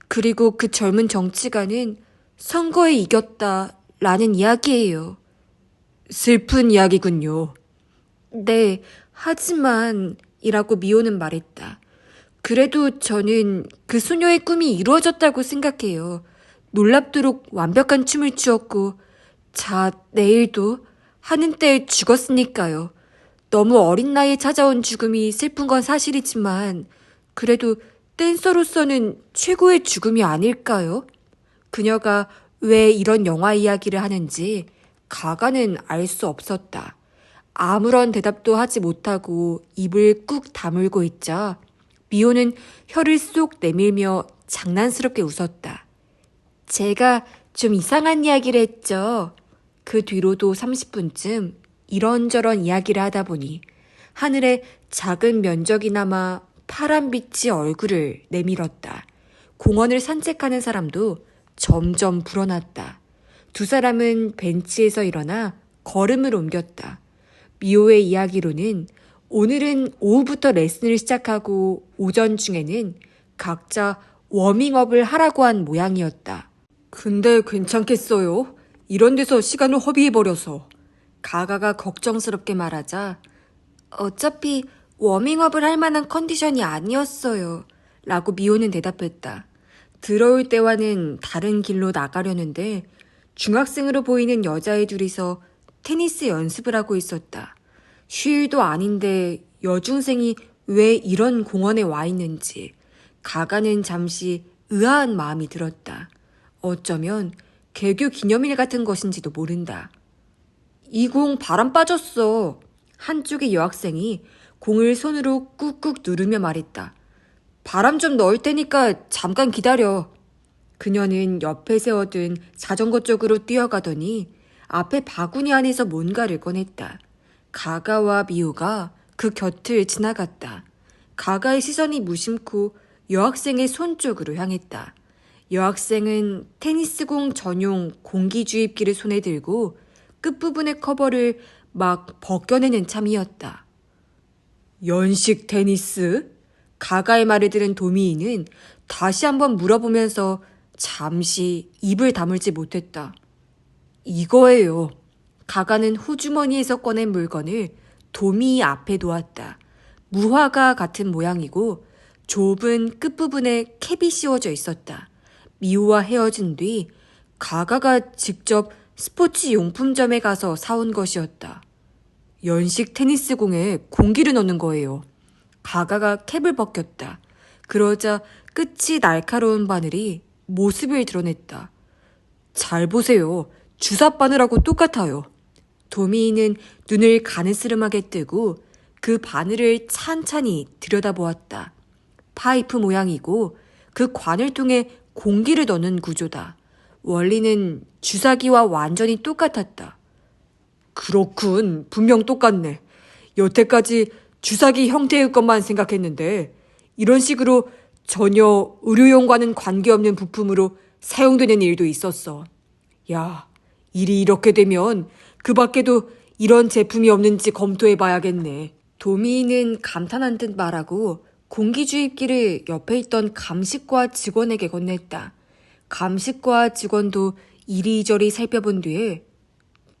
그리고 그 젊은 정치가는 선거에 이겼다 라는 이야기예요. 슬픈 이야기군요. 네, 하지만 이라고 미호는 말했다. 그래도 저는 그 소녀의 꿈이 이루어졌다고 생각해요. 놀랍도록 완벽한 춤을 추었고, 자, 내일도 하는 때에 죽었으니까요. 너무 어린 나이에 찾아온 죽음이 슬픈 건 사실이지만 그래도 댄서로서는 최고의 죽음이 아닐까요? 그녀가 왜 이런 영화 이야기를 하는지 가가는 알 수 없었다. 아무런 대답도 하지 못하고 입을 꾹 다물고 있자 미호는 혀를 쏙 내밀며 장난스럽게 웃었다. 제가 좀 이상한 이야기를 했죠. 그 뒤로도 30분쯤 이런저런 이야기를 하다 보니 하늘에 작은 면적이나마 파란빛이 얼굴을 내밀었다. 공원을 산책하는 사람도 점점 불어났다. 두 사람은 벤치에서 일어나 걸음을 옮겼다. 미호의 이야기로는 오늘은 오후부터 레슨을 시작하고 오전 중에는 각자 워밍업을 하라고 한 모양이었다. 근데 괜찮겠어요? 이런 데서 시간을 허비해버려서. 가가가 걱정스럽게 말하자 어차피 워밍업을 할 만한 컨디션이 아니었어요. 라고 미호는 대답했다. 들어올 때와는 다른 길로 나가려는데 중학생으로 보이는 여자애 둘이서 테니스 연습을 하고 있었다. 휴일도 아닌데 여중생이 왜 이런 공원에 와 있는지 가가는 잠시 의아한 마음이 들었다. 어쩌면 개교 기념일 같은 것인지도 모른다. 이 공 바람 빠졌어. 한쪽의 여학생이 공을 손으로 꾹꾹 누르며 말했다. 바람 좀 넣을 테니까 잠깐 기다려. 그녀는 옆에 세워둔 자전거 쪽으로 뛰어가더니 앞에 바구니 안에서 뭔가를 꺼냈다. 가가와 미호가 그 곁을 지나갔다. 가가의 시선이 무심코 여학생의 손 쪽으로 향했다. 여학생은 테니스공 전용 공기주입기를 손에 들고 끝부분의 커버를 막 벗겨내는 참이었다. 연식 테니스? 가가의 말을 들은 도미이는 다시 한번 물어보면서 잠시 입을 다물지 못했다. 이거예요. 가가는 호주머니에서 꺼낸 물건을 도미이 앞에 놓았다. 무화과 같은 모양이고 좁은 끝부분에 캡이 씌워져 있었다. 미호와 헤어진 뒤 가가가 직접 스포츠 용품점에 가서 사온 것이었다. 연식 테니스공에 공기를 넣는 거예요. 가가가 캡을 벗겼다. 그러자 끝이 날카로운 바늘이 모습을 드러냈다. 잘 보세요. 주사 바늘하고 똑같아요. 도미이는 눈을 가느스름하게 뜨고 그 바늘을 찬찬히 들여다보았다. 파이프 모양이고 그 관을 통해 공기를 넣는 구조다. 원리는 주사기와 완전히 똑같았다. 그렇군. 분명 똑같네. 여태까지 주사기 형태의 것만 생각했는데 이런 식으로 전혀 의료용과는 관계없는 부품으로 사용되는 일도 있었어. 야, 일이 이렇게 되면 그 밖에도 이런 제품이 없는지 검토해봐야겠네. 도미는 감탄한 듯 말하고 공기주입기를 옆에 있던 감식과 직원에게 건넸다. 감식과 직원도 이리저리 살펴본 뒤에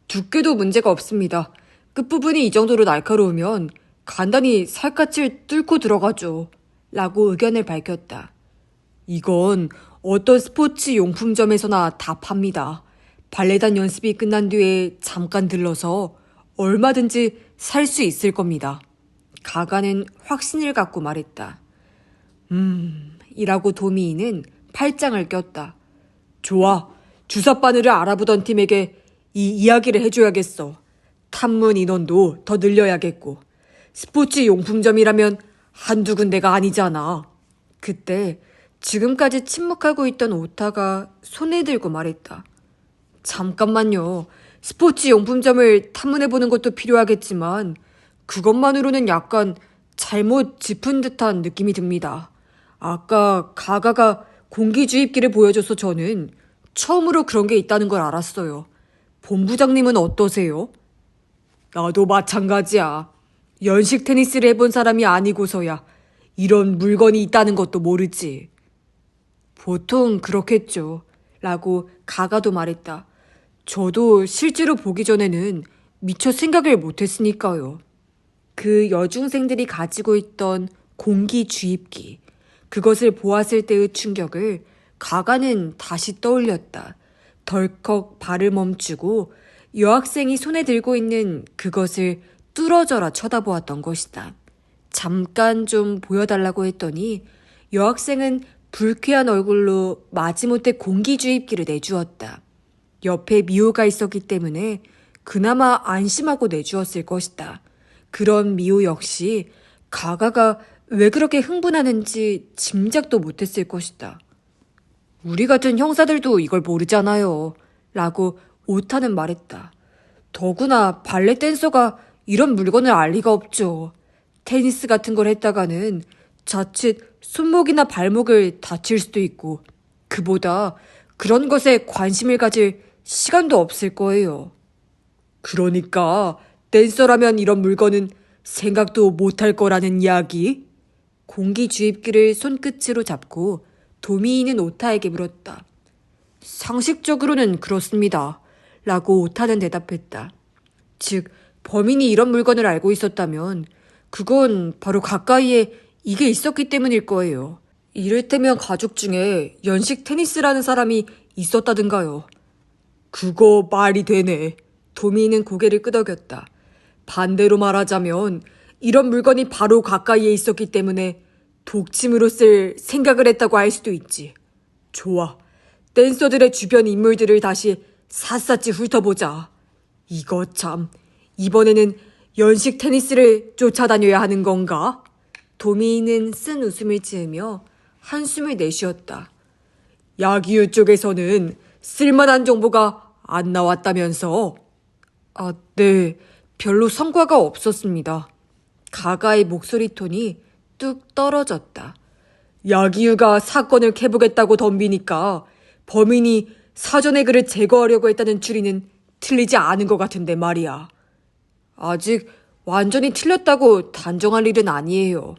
두께도 문제가 없습니다. 끝부분이 이 정도로 날카로우면 간단히 살갗을 뚫고 들어가죠. 라고 의견을 밝혔다. 이건 어떤 스포츠 용품점에서나 다 팝니다. 발레단 연습이 끝난 뒤에 잠깐 들러서 얼마든지 살 수 있을 겁니다. 가가는 확신을 갖고 말했다. 이라고 도미이는 팔짱을 꼈다. 좋아. 주사 바늘을 알아보던 팀에게 이 이야기를 해줘야겠어. 탐문 인원도 더 늘려야겠고. 스포츠 용품점이라면 한두 군데가 아니잖아. 그때 지금까지 침묵하고 있던 오타가 손에 들고 말했다. 잠깐만요. 스포츠 용품점을 탐문해보는 것도 필요하겠지만 그것만으로는 약간 잘못 짚은 듯한 느낌이 듭니다. 아까 가가가 공기주입기를 보여줘서 저는 처음으로 그런 게 있다는 걸 알았어요. 본부장님은 어떠세요? 나도 마찬가지야. 연식 테니스를 해본 사람이 아니고서야 이런 물건이 있다는 것도 모르지. 보통 그렇겠죠. 라고 가가도 말했다. 저도 실제로 보기 전에는 미처 생각을 못했으니까요. 그 여중생들이 가지고 있던 공기주입기, 그것을 보았을 때의 충격을 가가는 다시 떠올렸다. 덜컥 발을 멈추고 여학생이 손에 들고 있는 그것을 뚫어져라 쳐다보았던 것이다. 잠깐 좀 보여달라고 했더니 여학생은 불쾌한 얼굴로 마지못해 공기주입기를 내주었다. 옆에 미호가 있었기 때문에 그나마 안심하고 내주었을 것이다. 그런 미호 역시 가가가 왜 그렇게 흥분하는지 짐작도 못했을 것이다. 우리 같은 형사들도 이걸 모르잖아요. 라고 오타는 말했다. 더구나 발레 댄서가 이런 물건을 알 리가 없죠. 테니스 같은 걸 했다가는 자칫 손목이나 발목을 다칠 수도 있고 그보다 그런 것에 관심을 가질 시간도 없을 거예요. 그러니까 댄서라면 이런 물건은 생각도 못할 거라는 이야기? 공기주입기를 손끝으로 잡고 도미이는 오타에게 물었다. 상식적으로는 그렇습니다. 라고 오타는 대답했다. 즉, 범인이 이런 물건을 알고 있었다면 그건 바로 가까이에 이게 있었기 때문일 거예요. 이를테면 가족 중에 연식 테니스라는 사람이 있었다든가요. 그거 말이 되네. 도미이는 고개를 끄덕였다. 반대로 말하자면 이런 물건이 바로 가까이에 있었기 때문에 독침으로 쓸 생각을 했다고 할 수도 있지. 좋아. 댄서들의 주변 인물들을 다시 샅샅이 훑어보자. 이거 참, 이번에는 연식 테니스를 쫓아다녀야 하는 건가? 도미이는 쓴 웃음을 지으며 한숨을 내쉬었다. 야기유 쪽에서는 쓸만한 정보가 안 나왔다면서? 아, 네. 별로 성과가 없었습니다. 가가의 목소리 톤이 뚝 떨어졌다. 야기유가 사건을 캐보겠다고 덤비니까 범인이 사전에 그를 제거하려고 했다는 추리는 틀리지 않은 것 같은데 말이야. 아직 완전히 틀렸다고 단정할 일은 아니에요.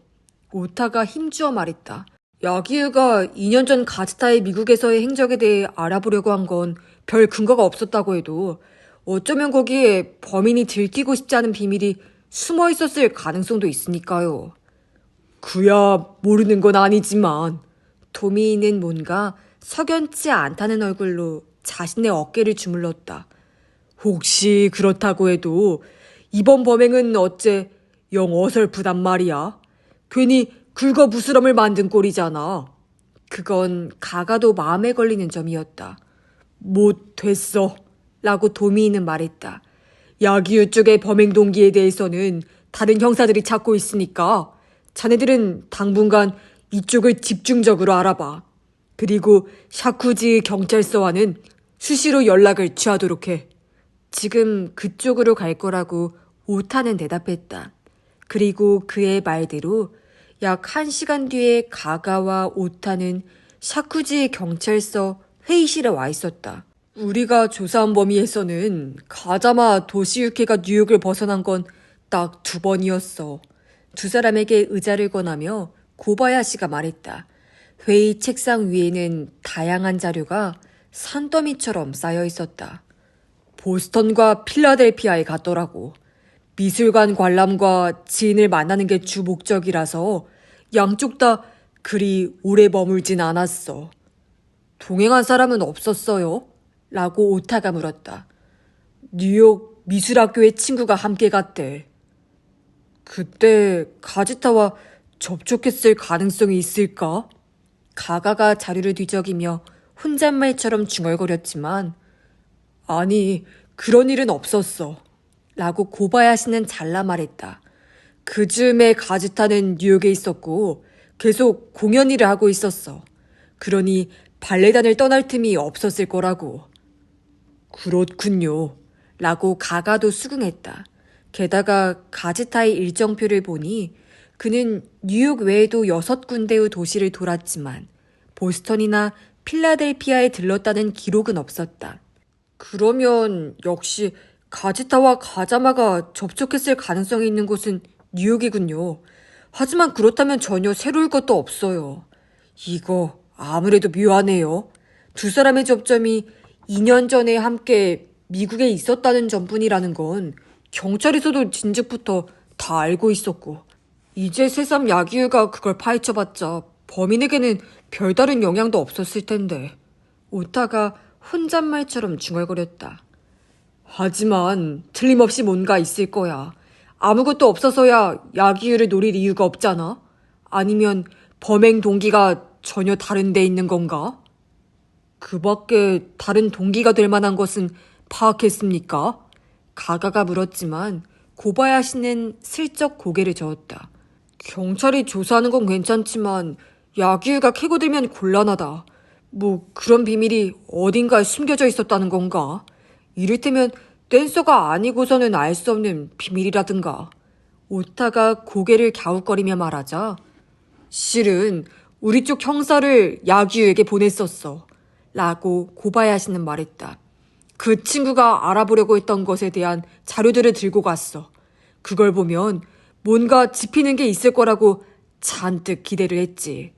오타가 힘주어 말했다. 야기유가 2년 전 가즈타의 미국에서의 행적에 대해 알아보려고 한 건 별 근거가 없었다고 해도 어쩌면 거기에 범인이 들키고 싶지 않은 비밀이 숨어 있었을 가능성도 있으니까요. 그야 모르는 건 아니지만. 도미이는 뭔가 석연치 않다는 얼굴로 자신의 어깨를 주물렀다. 혹시 그렇다고 해도 이번 범행은 어째 영 어설프단 말이야. 괜히 긁어부스럼을 만든 꼴이잖아. 그건 가가도 마음에 걸리는 점이었다. 못 됐어. 라고 도미이는 말했다. 야기유 쪽의 범행 동기에 대해서는 다른 형사들이 찾고 있으니까 자네들은 당분간 이쪽을 집중적으로 알아봐. 그리고 샤쿠지 경찰서와는 수시로 연락을 취하도록 해. 지금 그쪽으로 갈 거라고 오타는 대답했다. 그리고 그의 말대로 약 1시간 뒤에 가가와 오타는 샤쿠지 경찰서 회의실에 와 있었다. 우리가 조사한 범위에서는 가자마 도시유케가 뉴욕을 벗어난 건 딱 2번이었어. 두 사람에게 의자를 권하며 고바야시가 말했다. 회의 책상 위에는 다양한 자료가 산더미처럼 쌓여 있었다. 보스턴과 필라델피아에 갔더라고. 미술관 관람과 지인을 만나는 게 주 목적이라서 양쪽 다 그리 오래 머물진 않았어. 동행한 사람은 없었어요? 라고 오타가 물었다. 뉴욕 미술학교의 친구가 함께 갔대. 그때 가지타와 접촉했을 가능성이 있을까? 가가가 자료를 뒤적이며 혼잣말처럼 중얼거렸지만 아니, 그런 일은 없었어. 라고 고바야시는 잘라 말했다. 그 즈음에 가지타는 뉴욕에 있었고 계속 공연 일을 하고 있었어. 그러니 발레단을 떠날 틈이 없었을 거라고. 그렇군요. 라고 가가도 수긍했다. 게다가 가지타의 일정표를 보니 그는 뉴욕 외에도 6군데의 도시를 돌았지만 보스턴이나 필라델피아에 들렀다는 기록은 없었다. 그러면 역시 가지타와 가자마가 접촉했을 가능성이 있는 곳은 뉴욕이군요. 하지만 그렇다면 전혀 새로울 것도 없어요. 이거 아무래도 묘하네요. 두 사람의 접점이 2년 전에 함께 미국에 있었다는 점뿐이라는 건 경찰에서도 진즉부터 다 알고 있었고 이제 새삼 야기유가 그걸 파헤쳐봤자 범인에게는 별다른 영향도 없었을 텐데. 오타가 혼잣말처럼 중얼거렸다. 하지만 틀림없이 뭔가 있을 거야. 아무것도 없어서야 야기유를 노릴 이유가 없잖아. 아니면 범행 동기가 전혀 다른 데 있는 건가? 그 밖에 다른 동기가 될 만한 것은 파악했습니까? 가가가 물었지만 고바야시는 슬쩍 고개를 저었다. 경찰이 조사하는 건 괜찮지만 야기유가 캐고 들면 곤란하다. 뭐 그런 비밀이 어딘가에 숨겨져 있었다는 건가? 이를테면 댄서가 아니고서는 알 수 없는 비밀이라든가. 오타가 고개를 갸웃거리며 말하자 실은 우리 쪽 형사를 야기유에게 보냈었어. 라고 고바야시는 말했다. 그 친구가 알아보려고 했던 것에 대한 자료들을 들고 갔어. 그걸 보면 뭔가 짚히는 게 있을 거라고 잔뜩 기대를 했지.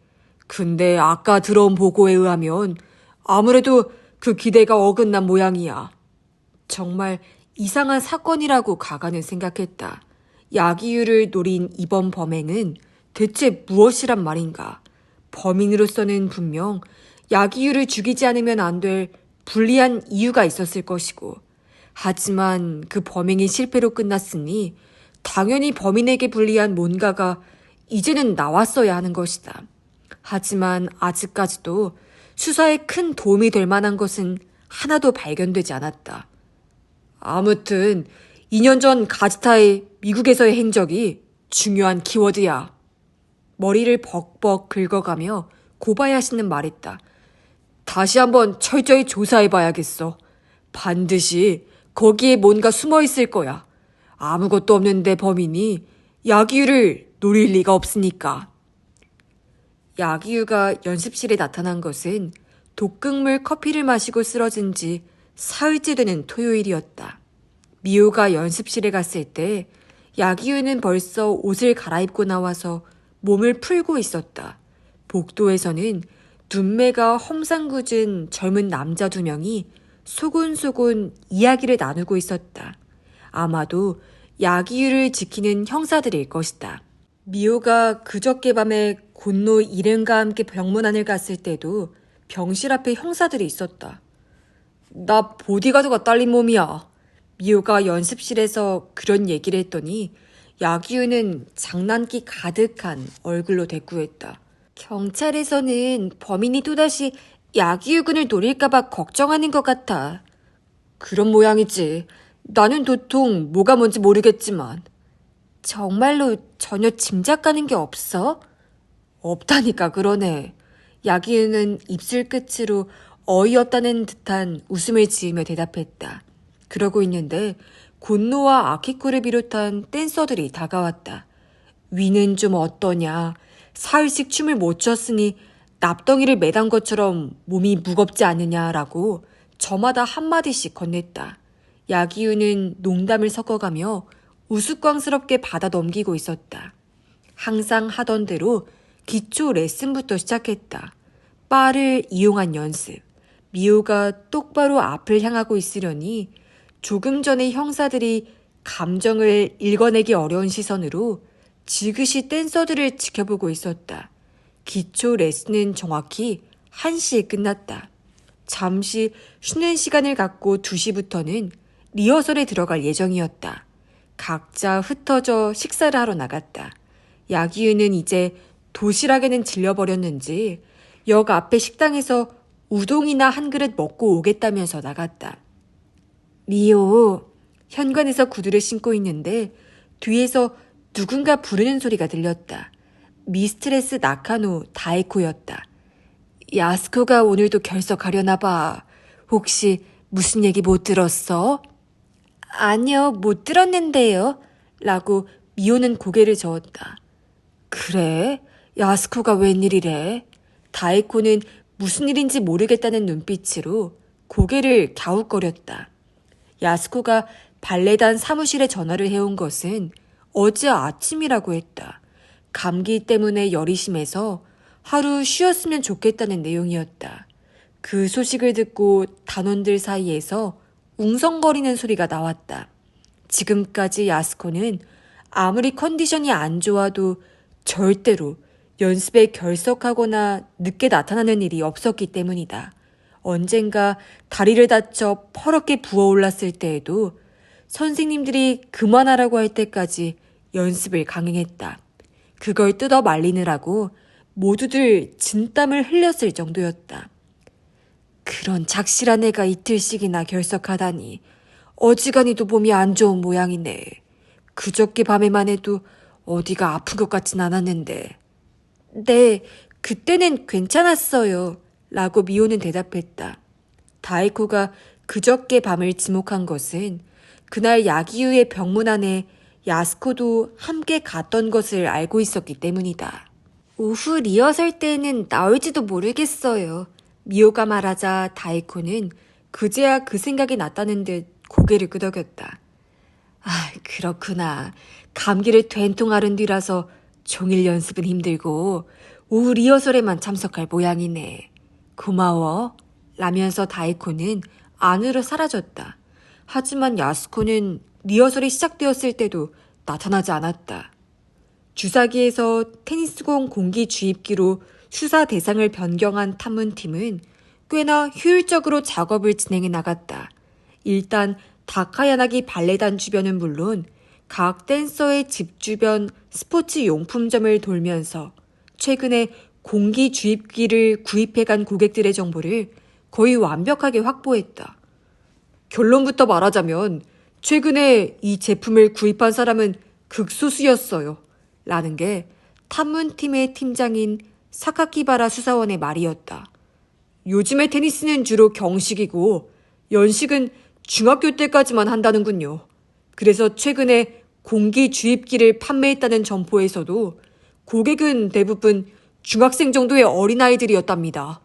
근데 아까 들어온 보고에 의하면 아무래도 그 기대가 어긋난 모양이야. 정말 이상한 사건이라고 가가는 생각했다. 야기유를 노린 이번 범행은 대체 무엇이란 말인가? 범인으로서는 분명 야기유를 죽이지 않으면 안 될 불리한 이유가 있었을 것이고, 하지만 그 범행이 실패로 끝났으니 당연히 범인에게 불리한 뭔가가 이제는 나왔어야 하는 것이다. 하지만 아직까지도 수사에 큰 도움이 될 만한 것은 하나도 발견되지 않았다. 아무튼 2년 전 가지타의 미국에서의 행적이 중요한 키워드야. 머리를 벅벅 긁어가며 고바야시는 말했다. 다시 한번 철저히 조사해봐야겠어. 반드시 거기에 뭔가 숨어있을 거야. 아무것도 없는데 범인이 야기유를 노릴 리가 없으니까. 야기유가 연습실에 나타난 것은 독극물 커피를 마시고 쓰러진 지 사흘째 되는 토요일이었다. 미호가 연습실에 갔을 때 야기유는 벌써 옷을 갈아입고 나와서 몸을 풀고 있었다. 복도에서는 눈매가 험상궂은 젊은 남자 2명이 소곤소곤 이야기를 나누고 있었다. 아마도 야기유를 지키는 형사들일 것이다. 미호가 그저께 밤에 곤노 일행과 함께 병문안을 갔을 때도 병실 앞에 형사들이 있었다. 나 보디가드가 딸린 몸이야. 미호가 연습실에서 그런 얘기를 했더니 야기유는 장난기 가득한 얼굴로 대꾸했다. 경찰에서는 범인이 또다시 야기유 군을 노릴까봐 걱정하는 것 같아. 그런 모양이지. 나는 도통 뭐가 뭔지 모르겠지만. 정말로 전혀 짐작가는 게 없어? 없다니까 그러네. 야기유는 입술 끝으로 어이없다는 듯한 웃음을 지으며 대답했다. 그러고 있는데 곤노와 아키코를 비롯한 댄서들이 다가왔다. 위는 좀 어떠냐? 사흘씩 춤을 못 췄으니 납덩이를 매단 것처럼 몸이 무겁지 않느냐라고 저마다 한마디씩 건넸다. 야기유는 농담을 섞어가며 우스꽝스럽게 받아 넘기고 있었다. 항상 하던 대로 기초 레슨부터 시작했다. 바를 이용한 연습. 미호가 똑바로 앞을 향하고 있으려니 조금 전에 형사들이 감정을 읽어내기 어려운 시선으로 지그시 댄서들을 지켜보고 있었다. 기초 레슨은 정확히 1시에 끝났다. 잠시 쉬는 시간을 갖고 2시부터는 리허설에 들어갈 예정이었다. 각자 흩어져 식사를 하러 나갔다. 야기유는 이제 도시락에는 질려버렸는지 역 앞에 식당에서 우동이나 한 그릇 먹고 오겠다면서 나갔다. 미호, 현관에서 구두를 신고 있는데 뒤에서 누군가 부르는 소리가 들렸다. 미스트레스 나카노 다에코였다. 야스코가 오늘도 결석하려나 봐. 혹시 무슨 얘기 못 들었어? 아니요, 못 들었는데요. 라고 미호는 고개를 저었다. 그래? 야스코가 웬일이래? 다에코는 무슨 일인지 모르겠다는 눈빛으로 고개를 갸웃거렸다. 야스코가 발레단 사무실에 전화를 해온 것은 어제 아침이라고 했다. 감기 때문에 열이 심해서 하루 쉬었으면 좋겠다는 내용이었다. 그 소식을 듣고 단원들 사이에서 웅성거리는 소리가 나왔다. 지금까지 야스코는 아무리 컨디션이 안 좋아도 절대로 연습에 결석하거나 늦게 나타나는 일이 없었기 때문이다. 언젠가 다리를 다쳐 퍼렇게 부어올랐을 때에도 선생님들이 그만하라고 할 때까지 연습을 강행했다. 그걸 뜯어 말리느라고 모두들 진땀을 흘렸을 정도였다. 그런 작실한 애가 이틀씩이나 결석하다니 어지간히도 몸이 안 좋은 모양이네. 그저께 밤에만 해도 어디가 아픈 것 같진 않았는데. 네, 그때는 괜찮았어요. 라고 미호는 대답했다. 다이코가 그저께 밤을 지목한 것은 그날 야기유의 병문 안에 야스코도 함께 갔던 것을 알고 있었기 때문이다. 오후 리허설 때는 나올지도 모르겠어요. 미호가 말하자 다이코는 그제야 그 생각이 났다는 듯 고개를 끄덕였다. 아, 그렇구나. 감기를 된통 앓은 뒤라서 종일 연습은 힘들고 오후 리허설에만 참석할 모양이네. 고마워. 라면서 다이코는 안으로 사라졌다. 하지만 야스코는 리허설이 시작되었을 때도 나타나지 않았다. 주사기에서 테니스공 공기 주입기로 수사 대상을 변경한 탐문팀은 꽤나 효율적으로 작업을 진행해 나갔다. 일단 다카야나기 발레단 주변은 물론 각 댄서의 집 주변 스포츠 용품점을 돌면서 최근에 공기 주입기를 구입해간 고객들의 정보를 거의 완벽하게 확보했다. 결론부터 말하자면 최근에 이 제품을 구입한 사람은 극소수였어요. 라는 게 탐문팀의 팀장인 사카키바라 수사원의 말이었다. 요즘의 테니스는 주로 경식이고 연식은 중학교 때까지만 한다는군요. 그래서 최근에 공기 주입기를 판매했다는 점포에서도 고객은 대부분 중학생 정도의 어린아이들이었답니다.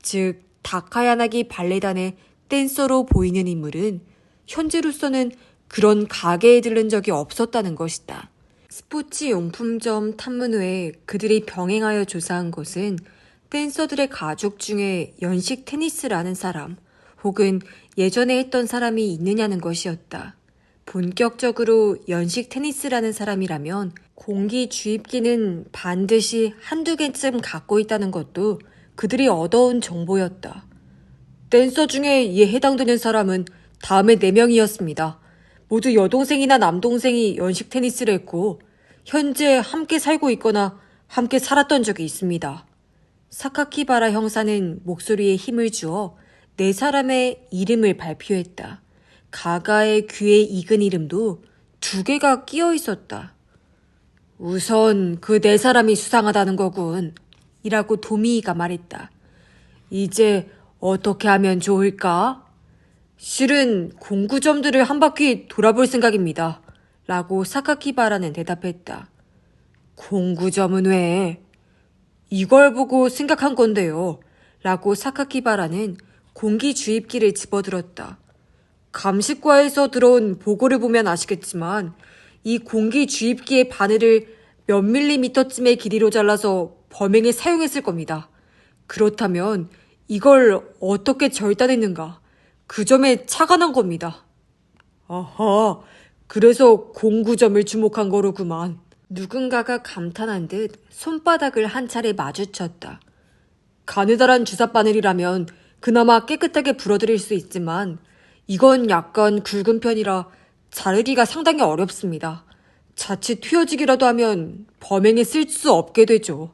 즉 다카야나기 발레단의 댄서로 보이는 인물은 현재로서는 그런 가게에 들른 적이 없었다는 것이다. 스포츠 용품점 탐문 외에 그들이 병행하여 조사한 것은 댄서들의 가족 중에 연식 테니스를 하는 사람 혹은 예전에 했던 사람이 있느냐는 것이었다. 본격적으로 연식 테니스라는 사람이라면 공기 주입기는 반드시 한두 개쯤 갖고 있다는 것도 그들이 얻어온 정보였다. 댄서 중에 이에 해당되는 사람은 다음에 4명이었습니다. 모두 여동생이나 남동생이 연식 테니스를 했고 현재 함께 살고 있거나 함께 살았던 적이 있습니다. 사카키바라 형사는 목소리에 힘을 주어 4사람의 이름을 발표했다. 가가의 귀에 익은 이름도 2개가 끼어 있었다. 우선 그 4사람이 수상하다는 거군. 이라고 도미이가 말했다. 이제 어떻게 하면 좋을까? 실은 공구점들을 한 바퀴 돌아볼 생각입니다. 라고 사카키바라는 대답했다. 공구점은 왜? 이걸 보고 생각한 건데요. 라고 사카키바라는 공기 주입기를 집어들었다. 감식과에서 들어온 보고를 보면 아시겠지만 이 공기 주입기의 바늘을 몇 밀리미터쯤의 길이로 잘라서 범행에 사용했을 겁니다. 그렇다면 이걸 어떻게 절단했는가? 그 점에 차가 난 겁니다. 아하, 그래서 공구점을 주목한 거로구만. 누군가가 감탄한 듯 손바닥을 한 차례 마주쳤다. 가느다란 주삿바늘이라면 그나마 깨끗하게 불어드릴 수 있지만 이건 약간 굵은 편이라 자르기가 상당히 어렵습니다. 자칫 휘어지기라도 하면 범행에 쓸 수 없게 되죠.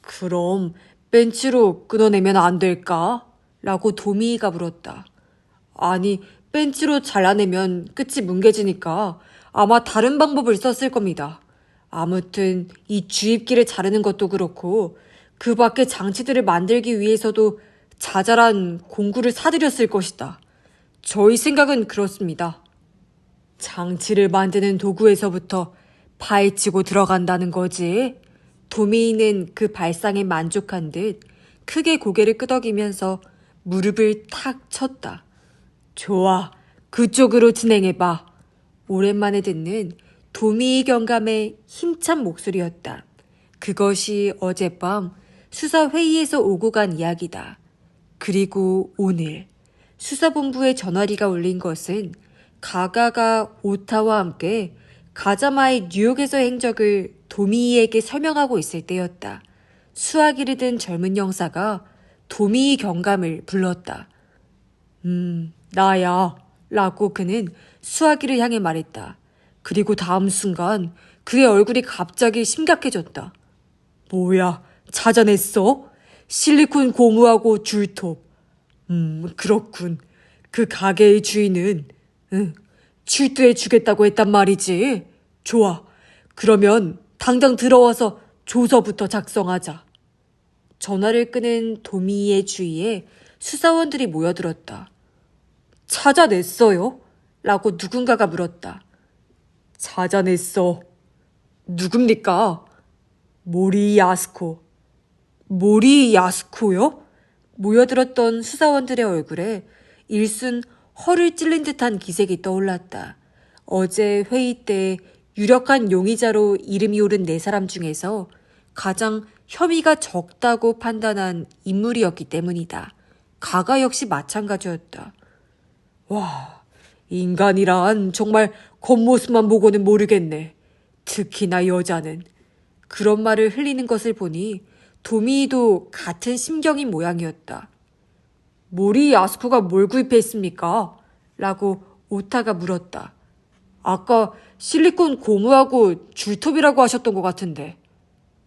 그럼 벤치로 끊어내면 안 될까? 라고 도미이가 물었다. 아니, 벤치로 잘라내면 끝이 뭉개지니까 아마 다른 방법을 썼을 겁니다. 아무튼 이 주입기를 자르는 것도 그렇고 그 밖에 장치들을 만들기 위해서도 자잘한 공구를 사들였을 것이다. 저희 생각은 그렇습니다. 장치를 만드는 도구에서부터 파헤치고 들어간다는 거지. 도미이는 그 발상에 만족한 듯 크게 고개를 끄덕이면서 무릎을 탁 쳤다. 좋아, 그쪽으로 진행해봐. 오랜만에 듣는 도미이 경감의 힘찬 목소리였다. 그것이 어젯밤 수사회의에서 오고 간 이야기다. 그리고 오늘 수사본부에 전화기가 울린 것은 가가가 오타와 함께 가자마의 뉴욕에서의 행적을 도미이에게 설명하고 있을 때였다. 수화기를 든 젊은 형사가 도미이 경감을 불렀다. 나야. 라고 그는 수화기를 향해 말했다. 그리고 다음 순간 그의 얼굴이 갑자기 심각해졌다. 뭐야, 찾아냈어? 실리콘 고무하고 줄톱. 그렇군. 그 가게의 주인은 출두해 주겠다고 했단 말이지. 좋아. 그러면 당장 들어와서 조서부터 작성하자. 전화를 끄는 도미의 주위에 수사원들이 모여들었다. 찾아냈어요? 라고 누군가가 물었다. 찾아냈어. 누굽니까? 모리 야스코. 모리 야스코요? 모여들었던 수사원들의 얼굴에 일순 허를 찔린 듯한 기색이 떠올랐다. 어제 회의 때 유력한 용의자로 이름이 오른 4사람 중에서 가장 혐의가 적다고 판단한 인물이었기 때문이다. 가가 역시 마찬가지였다. 와, 인간이란 정말 겉모습만 보고는 모르겠네. 특히나 여자는. 그런 말을 흘리는 것을 보니 도미이도 같은 심경인 모양이었다. 모리 야스쿠가 뭘 구입했습니까? 라고 오타가 물었다. 아까 실리콘 고무하고 줄톱이라고 하셨던 것 같은데.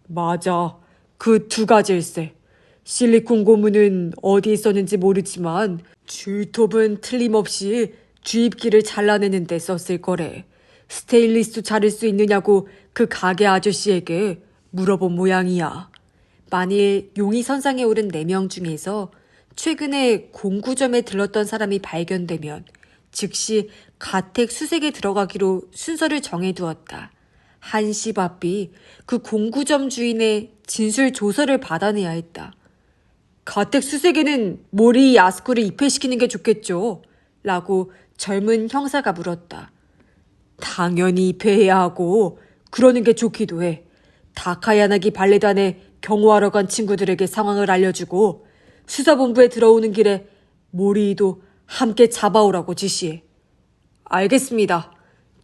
맞아. 그 2가지일세. 실리콘 고무는 어디 있었는지 모르지만 줄톱은 틀림없이 주입기를 잘라내는 데 썼을 거래. 스테인리스도 자를 수 있느냐고 그 가게 아저씨에게 물어본 모양이야. 만일 용의 선상에 오른 4명 중에서 최근에 공구점에 들렀던 사람이 발견되면 즉시 가택 수색에 들어가기로 순서를 정해두었다. 한시바삐 그 공구점 주인의 진술 조서를 받아내야 했다. 가택 수색에는 모리 야스쿠를 입회시키는 게 좋겠죠? 라고 젊은 형사가 물었다. 당연히 입회해야 하고 그러는 게 좋기도 해. 다카야나기 발레단에 경호하러 간 친구들에게 상황을 알려주고 수사본부에 들어오는 길에 모리도 함께 잡아오라고 지시해. 알겠습니다.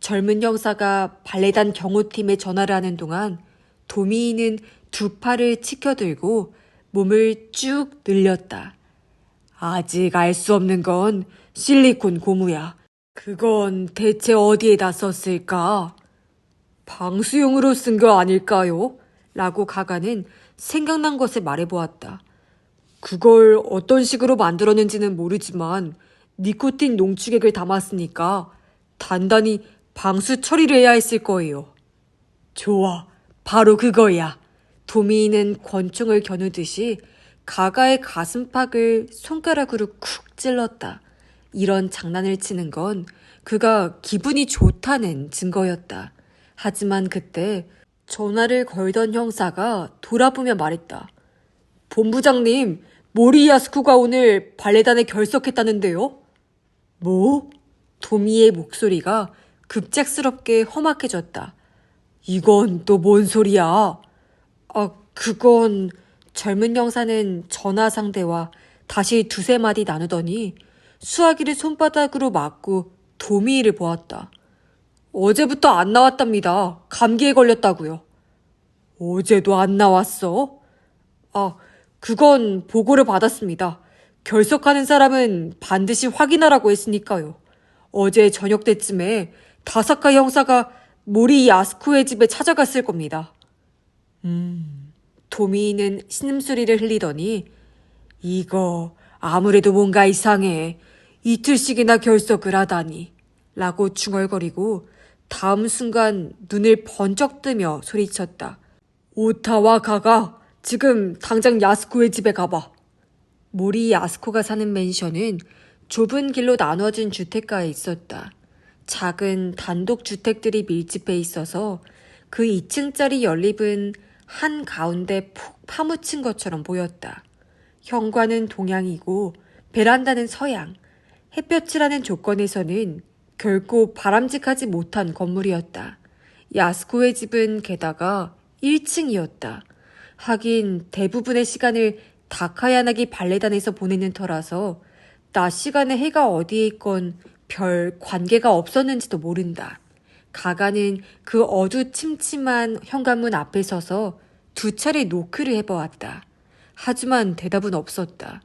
젊은 형사가 발레단 경호팀에 전화를 하는 동안 도미이는 2팔을 치켜들고 몸을 쭉 늘렸다. 아직 알 수 없는 건 실리콘 고무야. 그건 대체 어디에다 썼을까? 방수용으로 쓴 거 아닐까요? 라고 가가는 생각난 것을 말해보았다. 그걸 어떤 식으로 만들었는지는 모르지만 니코틴 농축액을 담았으니까 단단히 방수 처리를 해야 했을 거예요. 좋아, 바로 그거야. 도미이는 권총을 겨누듯이 가가의 가슴팍을 손가락으로 쿡 찔렀다. 이런 장난을 치는 건 그가 기분이 좋다는 증거였다. 하지만 그때 전화를 걸던 형사가 돌아보며 말했다. 본부장님, 모리 야스쿠가 오늘 발레단에 결석했다는데요? 뭐? 도미의 목소리가 급작스럽게 험악해졌다. 이건 또 뭔 소리야? 그건... 젊은 형사는 전화 상대와 다시 2-3마디 나누더니 수화기를 손바닥으로 맞고 도미이를 보았다. 어제부터 안 나왔답니다. 감기에 걸렸다고요. 어제도 안 나왔어? 그건 보고를 받았습니다. 결석하는 사람은 반드시 확인하라고 했으니까요. 어제 저녁 때쯤에 다사카 형사가 모리 야스쿠의 집에 찾아갔을 겁니다. 도미이는 신음소리를 흘리더니 이거 아무래도 뭔가 이상해. 이틀씩이나 결석을 하다니. 라고 중얼거리고 다음 순간 눈을 번쩍 뜨며 소리쳤다. 오타와 가가 지금 당장 야스코의 집에 가봐. 모리 야스코가 사는 맨션은 좁은 길로 나눠진 주택가에 있었다. 작은 단독주택들이 밀집해 있어서 그 2층짜리 연립은 한가운데 푹 파묻힌 것처럼 보였다. 현관은 동양이고 베란다는 서양. 햇볕이라는 조건에서는 결코 바람직하지 못한 건물이었다. 야스코의 집은 게다가 1층이었다. 하긴 대부분의 시간을 다카야나기 발레단에서 보내는 터라서 낮 시간에 해가 어디에 있건 별 관계가 없었는지도 모른다. 가가는 그 어두침침한 현관문 앞에 서서 2차례 노크를 해보았다. 하지만 대답은 없었다.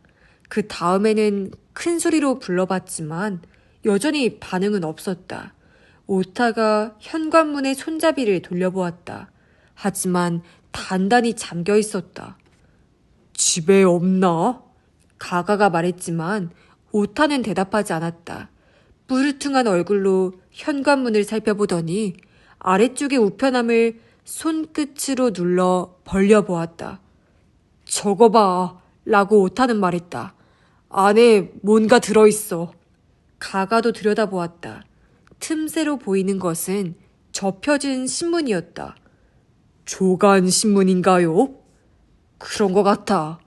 그 다음에는 큰 소리로 불러봤지만 여전히 반응은 없었다. 오타가 현관문의 손잡이를 돌려보았다. 하지만 단단히 잠겨 있었다. 집에 없나? 가가가 말했지만 오타는 대답하지 않았다. 뿌르퉁한 얼굴로 현관문을 살펴보더니 아래쪽의 우편함을 손끝으로 눌러 벌려보았다. 저거 봐 라고 오타는 말했다. 안에 뭔가 들어있어. 가가도 들여다보았다. 틈새로 보이는 것은 접혀진 신문이었다. 조간 신문인가요? 그런 것 같아.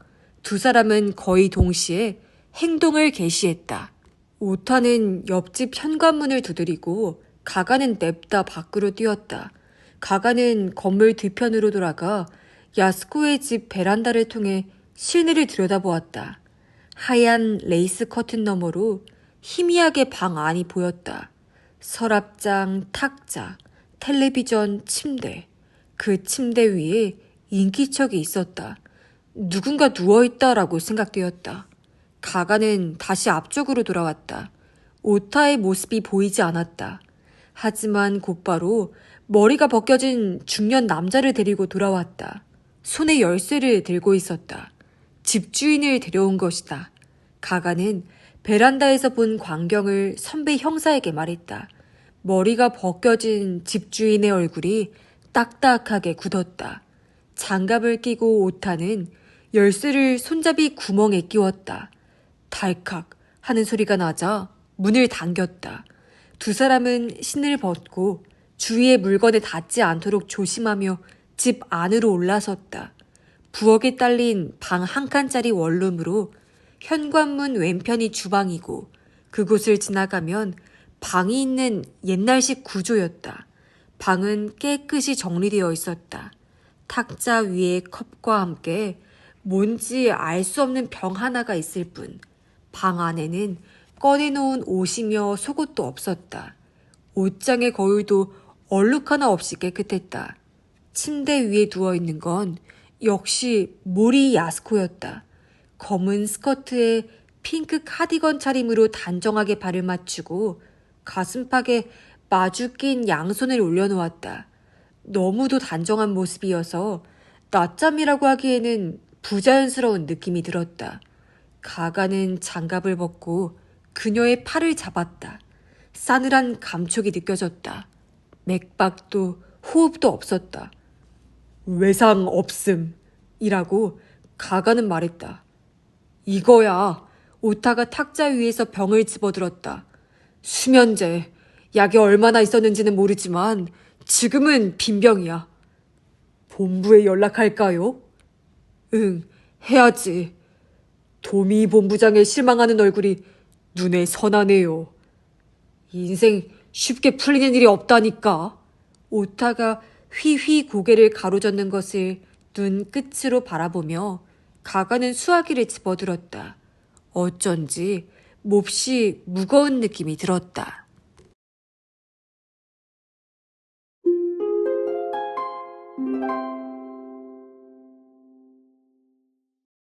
2사람은 거의 동시에 행동을 개시했다. 오타는 옆집 현관문을 두드리고 가가는 냅다 밖으로 뛰었다. 가가는 건물 뒤편으로 돌아가 야스코의 집 베란다를 통해 실내를 들여다보았다. 하얀 레이스 커튼 너머로 희미하게 방 안이 보였다. 서랍장, 탁자, 텔레비전, 침대. 그 침대 위에 인기척이 있었다. 누군가 누워있다라고 생각되었다. 가가는 다시 앞쪽으로 돌아왔다. 오타의 모습이 보이지 않았다. 하지만 곧바로 머리가 벗겨진 중년 남자를 데리고 돌아왔다. 손에 열쇠를 들고 있었다. 집주인을 데려온 것이다. 가가는 베란다에서 본 광경을 선배 형사에게 말했다. 머리가 벗겨진 집주인의 얼굴이 딱딱하게 굳었다. 장갑을 끼고 오타는 열쇠를 손잡이 구멍에 끼웠다. 달칵 하는 소리가 나자 문을 당겼다. 2사람은 신을 벗고 주위의 물건에 닿지 않도록 조심하며 집 안으로 올라섰다. 부엌에 딸린 방 한 칸짜리 원룸으로 현관문 왼편이 주방이고 그곳을 지나가면 방이 있는 옛날식 구조였다. 방은 깨끗이 정리되어 있었다. 탁자 위에 컵과 함께 뭔지 알 수 없는 병 하나가 있을 뿐 방 안에는 꺼내놓은 옷이며 속옷도 없었다. 옷장의 거울도 얼룩 하나 없이 깨끗했다. 침대 위에 누워있는 건 역시 모리 야스코였다. 검은 스커트에 핑크 카디건 차림으로 단정하게 발을 맞추고 가슴팍에 마주 낀 양손을 올려놓았다. 너무도 단정한 모습이어서 낮잠이라고 하기에는 부자연스러운 느낌이 들었다. 가가는 장갑을 벗고 그녀의 팔을 잡았다. 싸늘한 감촉이 느껴졌다. 맥박도 호흡도 없었다. 외상 없음 이라고 가가는 말했다. 이거야. 오타가 탁자 위에서 병을 집어들었다. 수면제. 약이 얼마나 있었는지는 모르지만 지금은 빈병이야. 본부에 연락할까요? 응, 해야지. 도미 본부장의 실망하는 얼굴이 눈에 선하네요. 인생 쉽게 풀리는 일이 없다니까. 오타가 휘휘 고개를 가로젓는 것을 눈 끝으로 바라보며 가가는 수화기를 집어들었다. 어쩐지 몹시 무거운 느낌이 들었다.